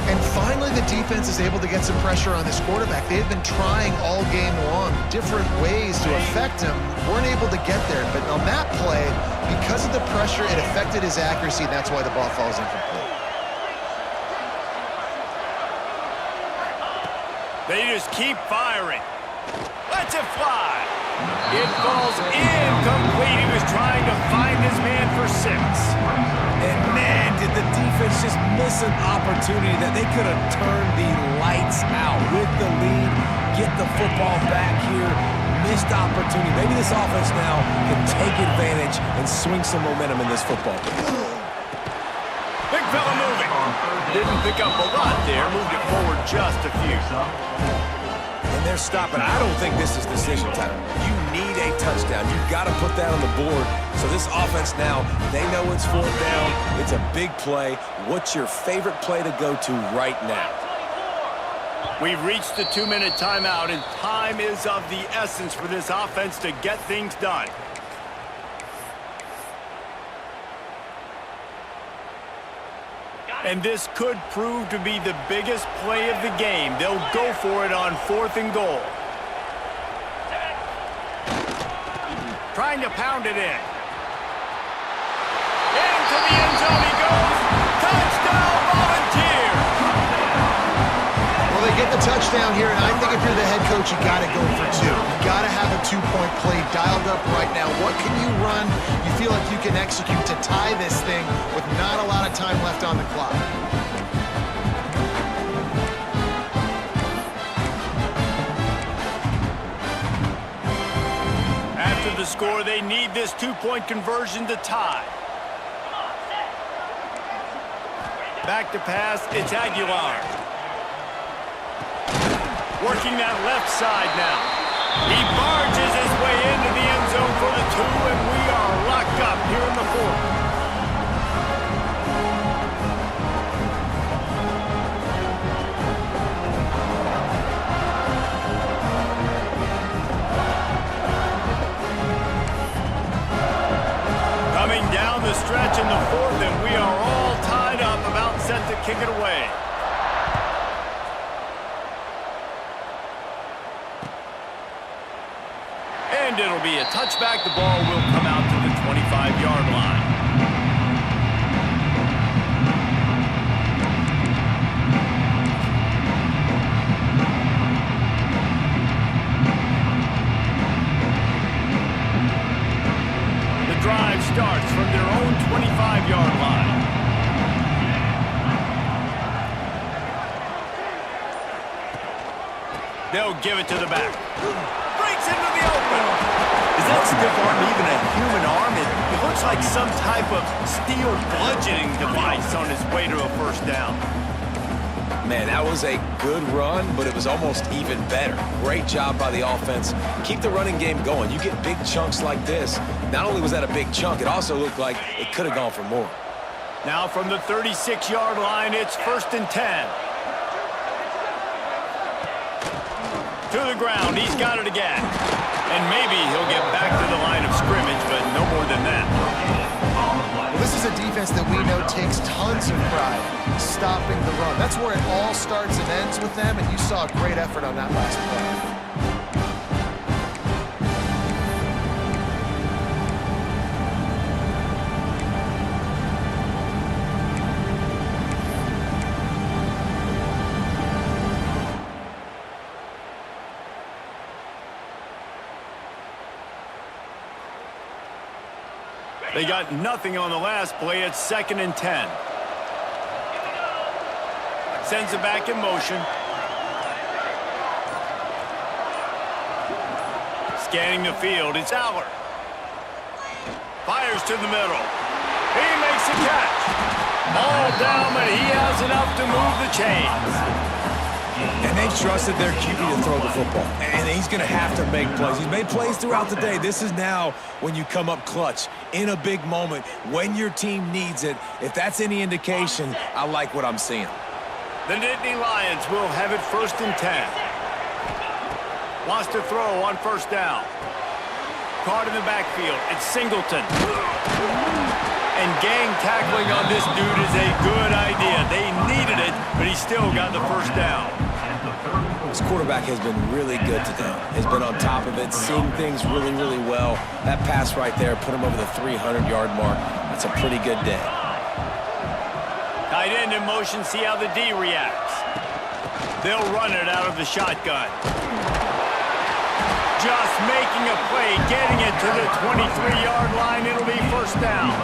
And finally, the defense is able to get some pressure on this quarterback. They've been trying all game long different ways to affect him. Weren't able to get there. But on that play, because of the pressure, it affected his accuracy, and that's why the ball falls incomplete. They just keep firing. Let's it fly. It falls incomplete. He was trying to find his man for 6. And man, did the defense just miss an opportunity that they could have turned the lights out with the lead, get the football back here. Missed opportunity. Maybe this offense now can take advantage and swing some momentum in this football game. Big fella moving. Didn't pick up a lot there. Moved it forward just a few. And they're stopping. I don't think this is decision time. You need a touchdown. You've got to put that on the board. So this offense now, they know it's 4th down. It's a big play. What's your favorite play to go to right now? We've reached the 2-minute timeout, and time is of the essence for this offense to get things done. And this could prove to be the biggest play of the game. They'll go for it on 4th and goal. Trying to pound it in. Into the end zone he goes. Touchdown, Volunteer! Well, they get the touchdown here, and I think if you're the head coach, you got to go for 2. You got to have a 2-point play dialed up right now. What can you run? You feel like you can execute to tie this thing with not a lot of time left on the clock. After the score, they need this 2-point conversion to tie. Back to pass, it's Aguilar. Working that left side now. He barges his way into the end zone for the 2, and we are locked up here in the 4th. Coming down the stretch in the 4th, and we are all tied up, about set to kick it away. And it'll be a touchback. The ball will come out to the 25-yard line. The drive starts from their own 25-yard line. They'll give it to the back. Breaks into the open. Is that stiff arm even a human arm? It looks like some type of steel bludgeoning device on his way to a 1st down. Man, that was a good run, but it was almost even better. Great job by the offense. Keep the running game going. You get big chunks like this. Not only was that a big chunk, it also looked like it could have gone for more. Now from the 36-yard line, it's 1st and 10. To the ground, he's got it again. And maybe he'll get back to the line of scrimmage, but no more than that. Well, this is a defense that we know takes tons of pride stopping the run. That's where it all starts and ends with them, and you saw a great effort on that last play. They got nothing on the last play. It's 2nd and 10. Sends it back in motion. Scanning the field, it's Aller. Fires to the middle. He makes a catch. All down, but he has enough to move the chains. And they trusted their QB to throw the football. And he's going to have to make plays. He's made plays throughout the day. This is now when you come up clutch in a big moment when your team needs it. If that's any indication, I like what I'm seeing. The Nittany Lions will have it 1st and 10. Wants to throw on 1st down. Caught in the backfield. It's Singleton. And gang tackling on this dude is a good idea. They needed it, but he still got the first down. This quarterback has been really good today. Has been on top of it, seeing things really, really well. That pass right there put him over the 300-yard mark. That's a pretty good day. Tight end in motion, see how the D reacts. They'll run it out of the shotgun. Just making a play, getting it to the 23-yard line. It'll be first down.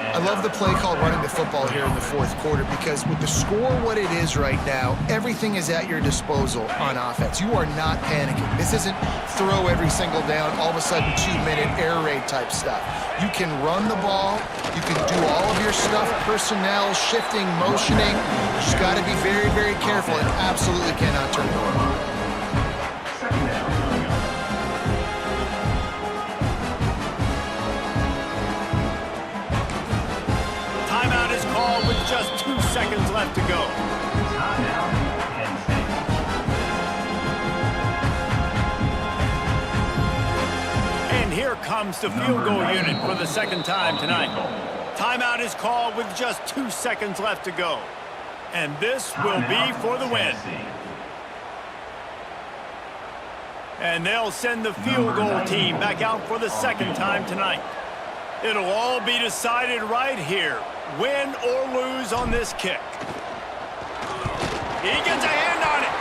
I love the play call running the football here in the fourth quarter because with the score what it is right now, everything is at your disposal on offense. You are not panicking. This isn't throw every single down, all of a sudden 2-minute air raid type stuff. You can run the ball. You can do all of your stuff, personnel, shifting, motioning. You just got to be very, very careful and absolutely cannot turn it over. With just 2 seconds left to go. And here comes the field goal unit for the second time tonight. Timeout is called with just 2 seconds left to go. And this will be for the win. And they'll send the field goal team back out for the second time tonight. It'll all be decided right here. Win or lose on this kick. He gets a hand on it.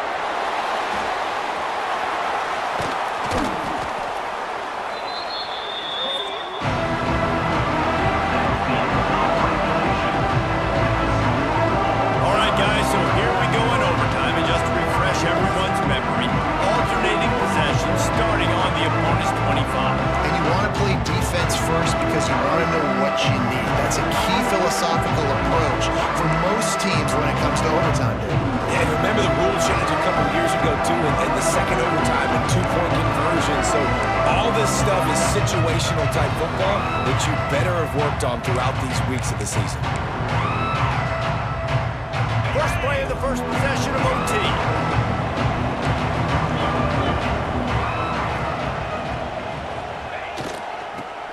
All right, guys, so here we go in overtime. And just to refresh everyone's memory, alternating possession starting on the opponent's 25. And you want to play defense first because you want to know what you need. That's a key philosophical approach for most teams when it comes to overtime. Yeah, and remember the rule change a couple years ago, too, in the second overtime and 2-point conversion. So all this stuff is situational type football that you better have worked on throughout these weeks of the season. First play of the first possession of OT.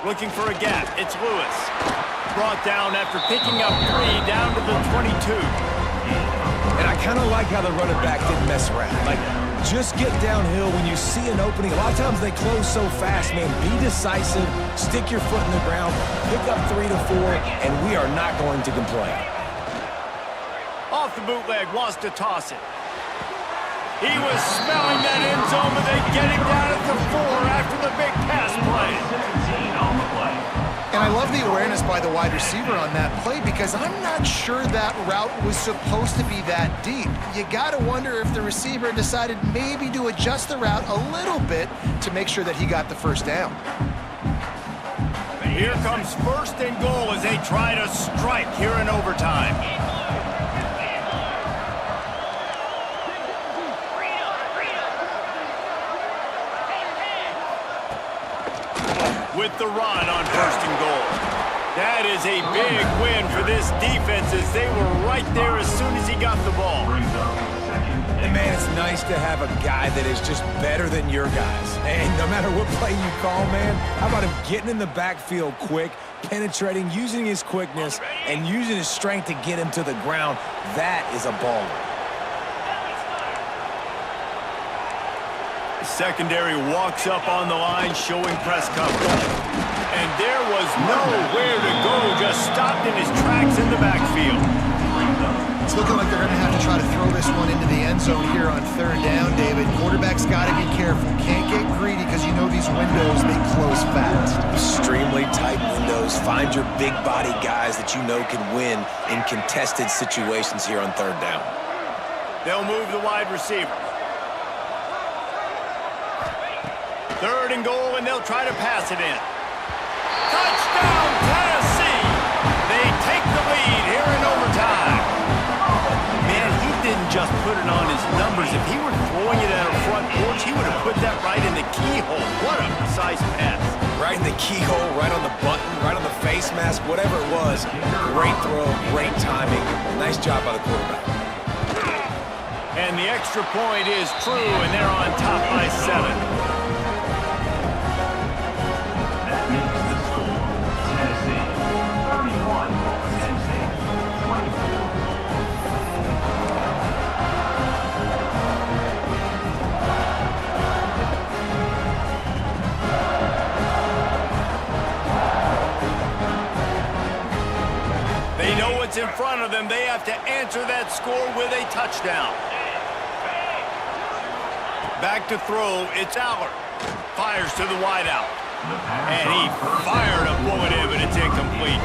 Looking for a gap. It's Lewis. Brought down after picking up 3 down to the 22. And I kind of like how the running back didn't mess around. Like, just get downhill when you see an opening. A lot of times they close so fast, man. Be decisive, stick your foot in the ground, pick up 3 to 4, and we are not going to complain. Off the bootleg, wants to toss it. He was smelling that end zone, but they get him down at the 4 after the big pass play. And I love the awareness by the wide receiver on that play because I'm not sure that route was supposed to be that deep. You got to wonder if the receiver decided maybe to adjust the route a little bit to make sure that he got the first down. Here comes first and goal as they try to strike here in overtime. With the run on first and goal. That is a big win for this defense as they were right there as soon as he got the ball. And man, it's nice to have a guy that is just better than your guys. And no matter what play you call, man, how about him getting in the backfield quick, penetrating, using his quickness, and using his strength to get him to the ground. That is a baller. Secondary walks up on the line, showing press coverage. And there was nowhere to go, just stopped in his tracks in the backfield. It's looking like they're going to have to try to throw this one into the end zone here on third down, David. Quarterback's got to be careful. Can't get greedy because you know these windows, they close fast. Extremely tight windows. Find your big body guys that you know can win in contested situations here on third down. They'll move the wide receiver. Third and goal, and they'll try to pass it in. Touchdown, Tennessee! They take the lead here in overtime. Man, he didn't just put it on his numbers. If he were throwing it at a front porch, he would have put that right in the keyhole. What a precise pass. Right in the keyhole, right on the button, right on the face mask, whatever it was. Great throw, great timing. Nice job by the quarterback. And the extra point is true, and they're on top by 7. them, they have to answer that score with a touchdown. Back to throw, it's Aller. Fires to the wideout. And he fired a bullet in, but it's incomplete.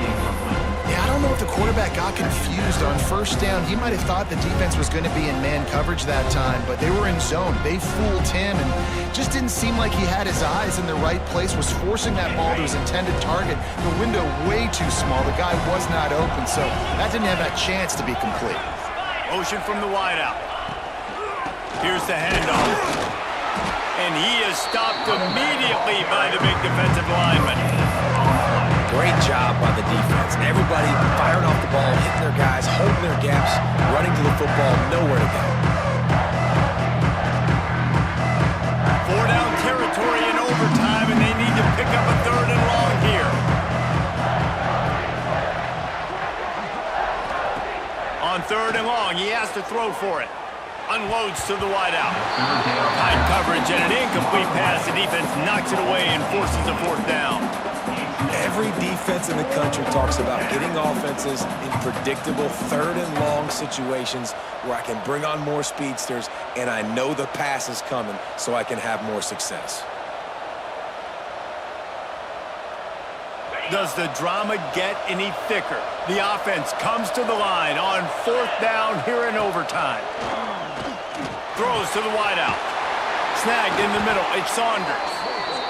Yeah, I don't know if the quarterback got confused on first down. He might have thought the defense was going to be in man coverage that time, but they were in zone. They fooled him and just didn't seem like he had his eyes in the right place, was forcing that ball to his intended target. The window way too small. The guy was not open, so that didn't have that chance to be complete. Motion from the wideout. Here's the handoff. And he is stopped immediately by the big defensive lineman. Great job by the defense. Everybody firing off the ball, hitting their guys, holding their gaps, running to the football, nowhere to go. 4-down territory in overtime, and they need to pick up a 3rd and long here. On 3rd and long, he has to throw for it. Unloads to the wideout. Tight coverage and an incomplete pass. The defense knocks it away and forces a 4th down. Every defense in the country talks about getting offenses in predictable 3rd and long situations where I can bring on more speedsters and I know the pass is coming so I can have more success. Does the drama get any thicker? The offense comes to the line on 4th down here in overtime. Throws to the wideout. Snagged in the middle. It's Saunders.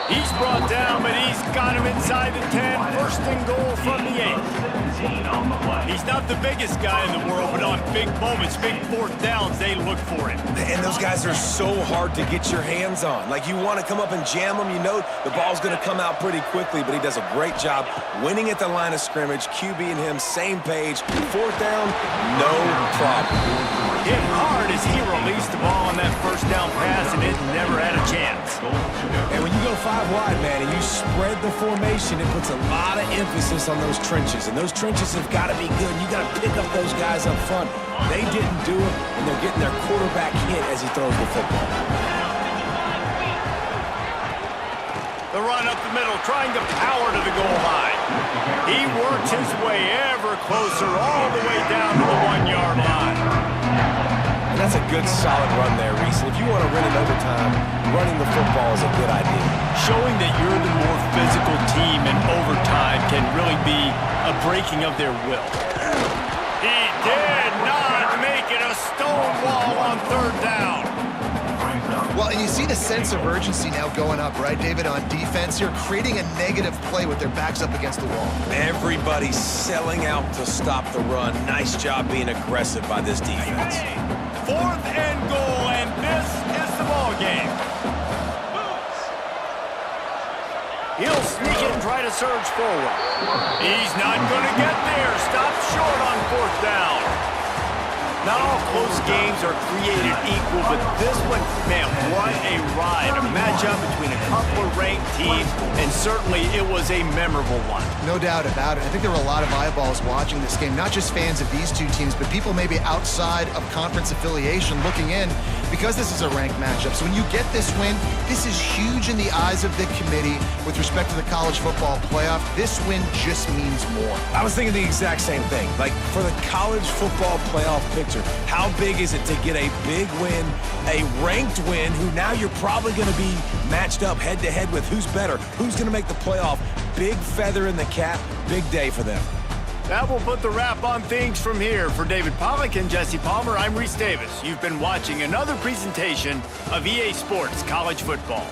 He's brought down, but he's got him inside the 10. 1st and goal from the 8. He's not the biggest guy in the world, but on big moments, big 4th downs, they look for him. And those guys are so hard to get your hands on. Like, you want to come up and jam them, you know the ball's going to come out pretty quickly, but he does a great job winning at the line of scrimmage. QB and him, same page. 4th down, no problem. Hit hard as he released the ball on that 1st down pass, and it never had a chance. And when you go 5 wide, man, and you spread the formation, it puts a lot of emphasis on those trenches. And those trenches have got to be good. You got to pick up those guys up front. They didn't do it, and they're getting their quarterback hit as he throws the football. The run up the middle, trying to power to the goal line. He works his way ever closer, all the way down to the 1-yard line. And that's a good, solid run there, Reese. If you want to win in overtime, running the football is a good idea. Showing that you're the more physical team in overtime can really be a breaking of their will. He did not make it a stone wall on 3rd down. Well, and you see the sense of urgency now going up, right, David, on defense here, creating a negative play with their backs up against the wall. Everybody's selling out to stop the run. Nice job being aggressive by this defense. 4th and goal, and this is the ball game. He'll sneak it and try to surge forward. He's not going to get there. Stopped short on 4th down. Not all close games are created equal, but this one, man, what a ride. A matchup between a couple of ranked teams, and certainly it was a memorable one. No doubt about it. I think there were a lot of eyeballs watching this game, not just fans of these two teams, but people maybe outside of conference affiliation looking in because this is a ranked matchup. So when you get this win, this is huge in the eyes of the committee with respect to the college football playoff. This win just means more. I was thinking the exact same thing. Like, for the college football playoff picture, how big is it to get a big win, a ranked win, who now you're probably going to be matched up head-to-head with who's better, who's going to make the playoff. Big feather in the cap, big day for them. That will put the wrap on things from here. For David Pollack and Jesse Palmer, I'm Reese Davis. You've been watching another presentation of EA Sports College Football.